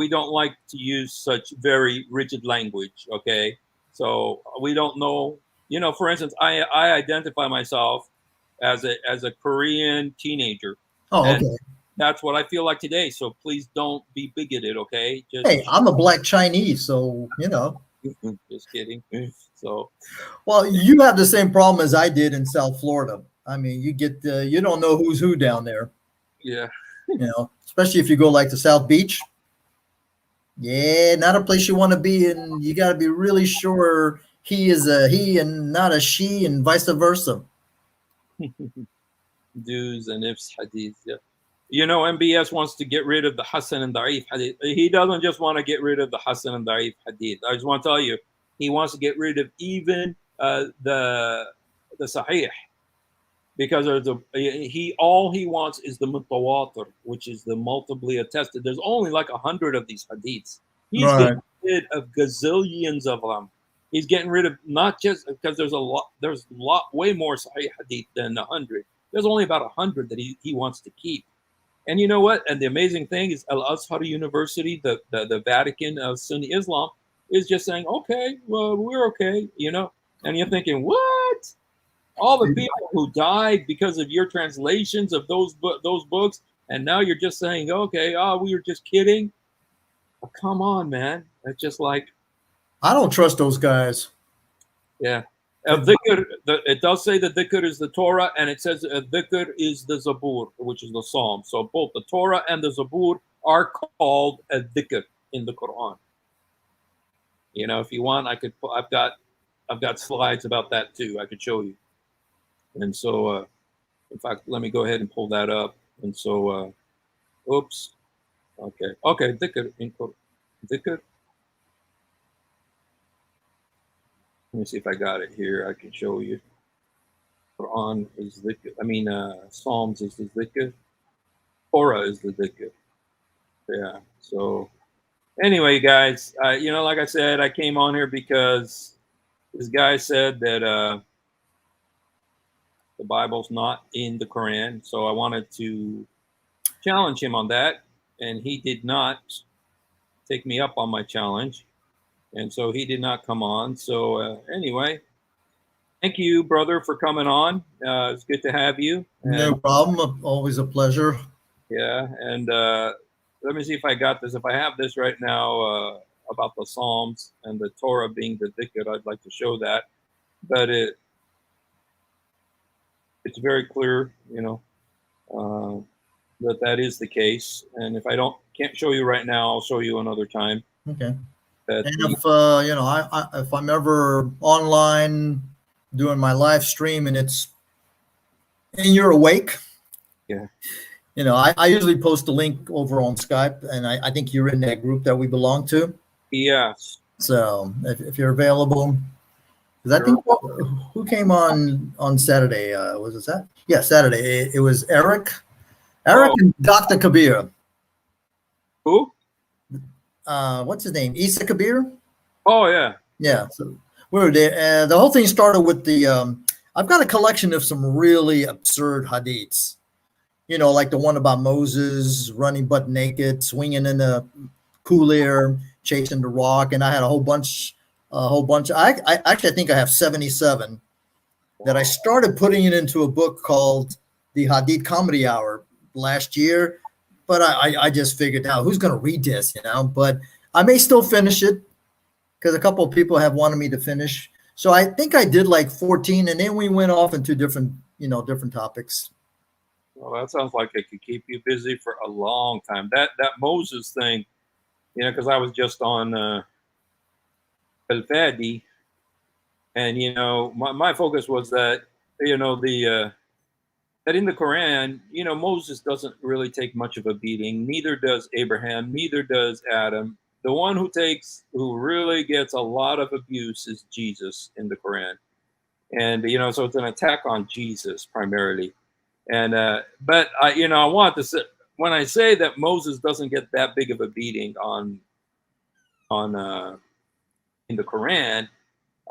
[SPEAKER 1] don't like to use such very rigid language. Okay, so we don't know. You know, for instance, I identify myself as a Korean teenager.
[SPEAKER 2] Oh, okay.
[SPEAKER 1] That's what I feel like today. So please don't be bigoted, okay?
[SPEAKER 2] Hey, I'm a black Chinese, so you know.
[SPEAKER 1] Just kidding. So,
[SPEAKER 2] well, you have the same problem as I did in South Florida. I mean, you get you don't know who's who down there.
[SPEAKER 1] Yeah.
[SPEAKER 2] You know, especially if you go like to South Beach. Yeah, not a place you want to be, and you got to be really sure he is a he and not a she, and vice versa.
[SPEAKER 1] Do's and ifs hadith. Yeah. You know, MBS wants to get rid of the Hasan and Da'if hadith. He doesn't just want to get rid of the Hasan and Da'if hadith. I just want to tell you, he wants to get rid of even the Sahih, because all he wants is the Mutawatir, which is the multiply attested. There's only like 100 of these hadiths. He's getting rid of gazillions of them. He's getting rid of, not just because there's way more Sahih hadith than 100. There's only about 100 that he wants to keep. And you know what? And the amazing thing is Al-Azhar University, the Vatican of Sunni Islam, is just saying, okay, well, we're okay, you know? And you're thinking, what? All the people who died because of your translations of those books, and now you're just saying, okay, we were just kidding. Oh, come on, man. It's just like,
[SPEAKER 2] I don't trust those guys.
[SPEAKER 1] yeah. Dhikr, it does say that dhikr is the Torah, and it says dhikr is the Zabur, which is the Psalm. So both the Torah and the Zabur are called a dhikr in the Quran. You know, if you want, I could. I've got slides about that too. I could show you. And so, in fact, let me go ahead and pull that up. And so, oops. Okay. Dhikr in Quran. Dhikr. Let me see if I got it here. I can show you. Quran is dhikr. I mean, Psalms is the dhikr. Torah is the dhikr. Yeah. So, anyway, guys, like I said, I came on here because this guy said that the Bible's not in the Quran. So I wanted to challenge him on that, and he did not take me up on my challenge. And so he did not come on. So anyway, thank you, brother, for coming on. It's good to have you.
[SPEAKER 2] No problem. Always a pleasure.
[SPEAKER 1] Yeah. And let me see if I got this. If I have this right now about the Psalms and the Torah being the dhikr, I'd like to show that. But it's very clear, that is the case. And if I can't show you right now, I'll show you another time.
[SPEAKER 2] Okay. And if I'm ever online doing my live stream and you're awake,
[SPEAKER 1] yeah,
[SPEAKER 2] I usually post a link over on Skype, and I think you're in that group that we belong to.
[SPEAKER 1] Yes.
[SPEAKER 2] So if you're available, because I think who came on Saturday? Was it that? Yeah, Saturday. It was Eric and Dr. Kabir.
[SPEAKER 1] Who?
[SPEAKER 2] What's his name? Isa Kabir.
[SPEAKER 1] Oh yeah.
[SPEAKER 2] Yeah. So we were there. The whole thing started with I've got a collection of some really absurd hadiths. Like the one about Moses running butt naked, swinging in the cool air, chasing the rock, and I had a whole bunch. I actually think I have 77 that I started putting it into a book called The Hadith Comedy Hour last year. But I just figured out who's going to read this, But I may still finish it because a couple of people have wanted me to finish. So I think I did like 14, and then we went off into different topics.
[SPEAKER 1] Well, that sounds like it could keep you busy for a long time. That Moses thing, because I was just on Al-Fadi, and my focus was that that in the Quran, Moses doesn't really take much of a beating. Neither does Abraham. Neither does Adam. The one who really gets a lot of abuse is Jesus in the Quran. And, so it's an attack on Jesus primarily. And, but I want to say, when I say that Moses doesn't get that big of a beating in the Quran,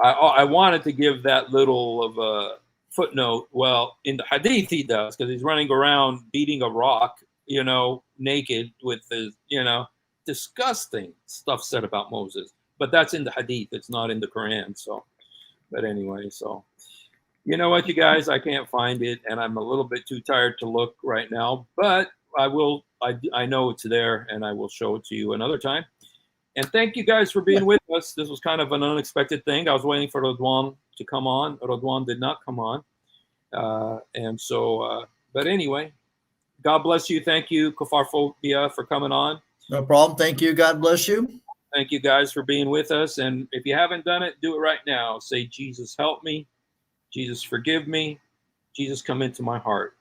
[SPEAKER 1] I wanted to give that little of a footnote. Well, in the Hadith he does, because he's running around beating a rock, naked with his, disgusting stuff said about Moses. But that's in the Hadith. It's not in the Quran. So, but anyway, so you know what, you guys, I can't find it, and I'm a little bit too tired to look right now. But I will. I know it's there, and I will show it to you another time. And thank you guys for being with us. This was kind of an unexpected thing. I was waiting for Radewan to come on. Radewan did not come on. And so, but anyway, God bless you. Thank you, Kufarphobia, for coming on.
[SPEAKER 2] No problem. Thank you. God bless you.
[SPEAKER 1] Thank you guys for being with us. And if you haven't done it, do it right now. Say, Jesus, help me. Jesus, forgive me. Jesus, come into my heart.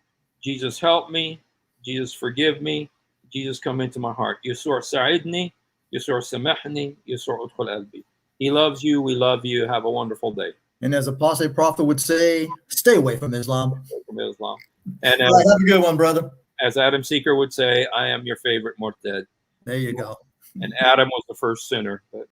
[SPEAKER 1] Jesus, help me. Jesus, forgive me. Jesus, come into my heart. Yusur Sa'idni. Yusur Samahni. Yusur Udkhul Albi. He loves you. We love you. Have a wonderful day.
[SPEAKER 2] And as Apostle Prophet would say, stay away from Islam.
[SPEAKER 1] Stay away from Islam. And
[SPEAKER 2] have a good one, brother.
[SPEAKER 1] As Adam Seeker would say, I am your favorite Murtad.
[SPEAKER 2] There you go.
[SPEAKER 1] And Adam was the first sinner. But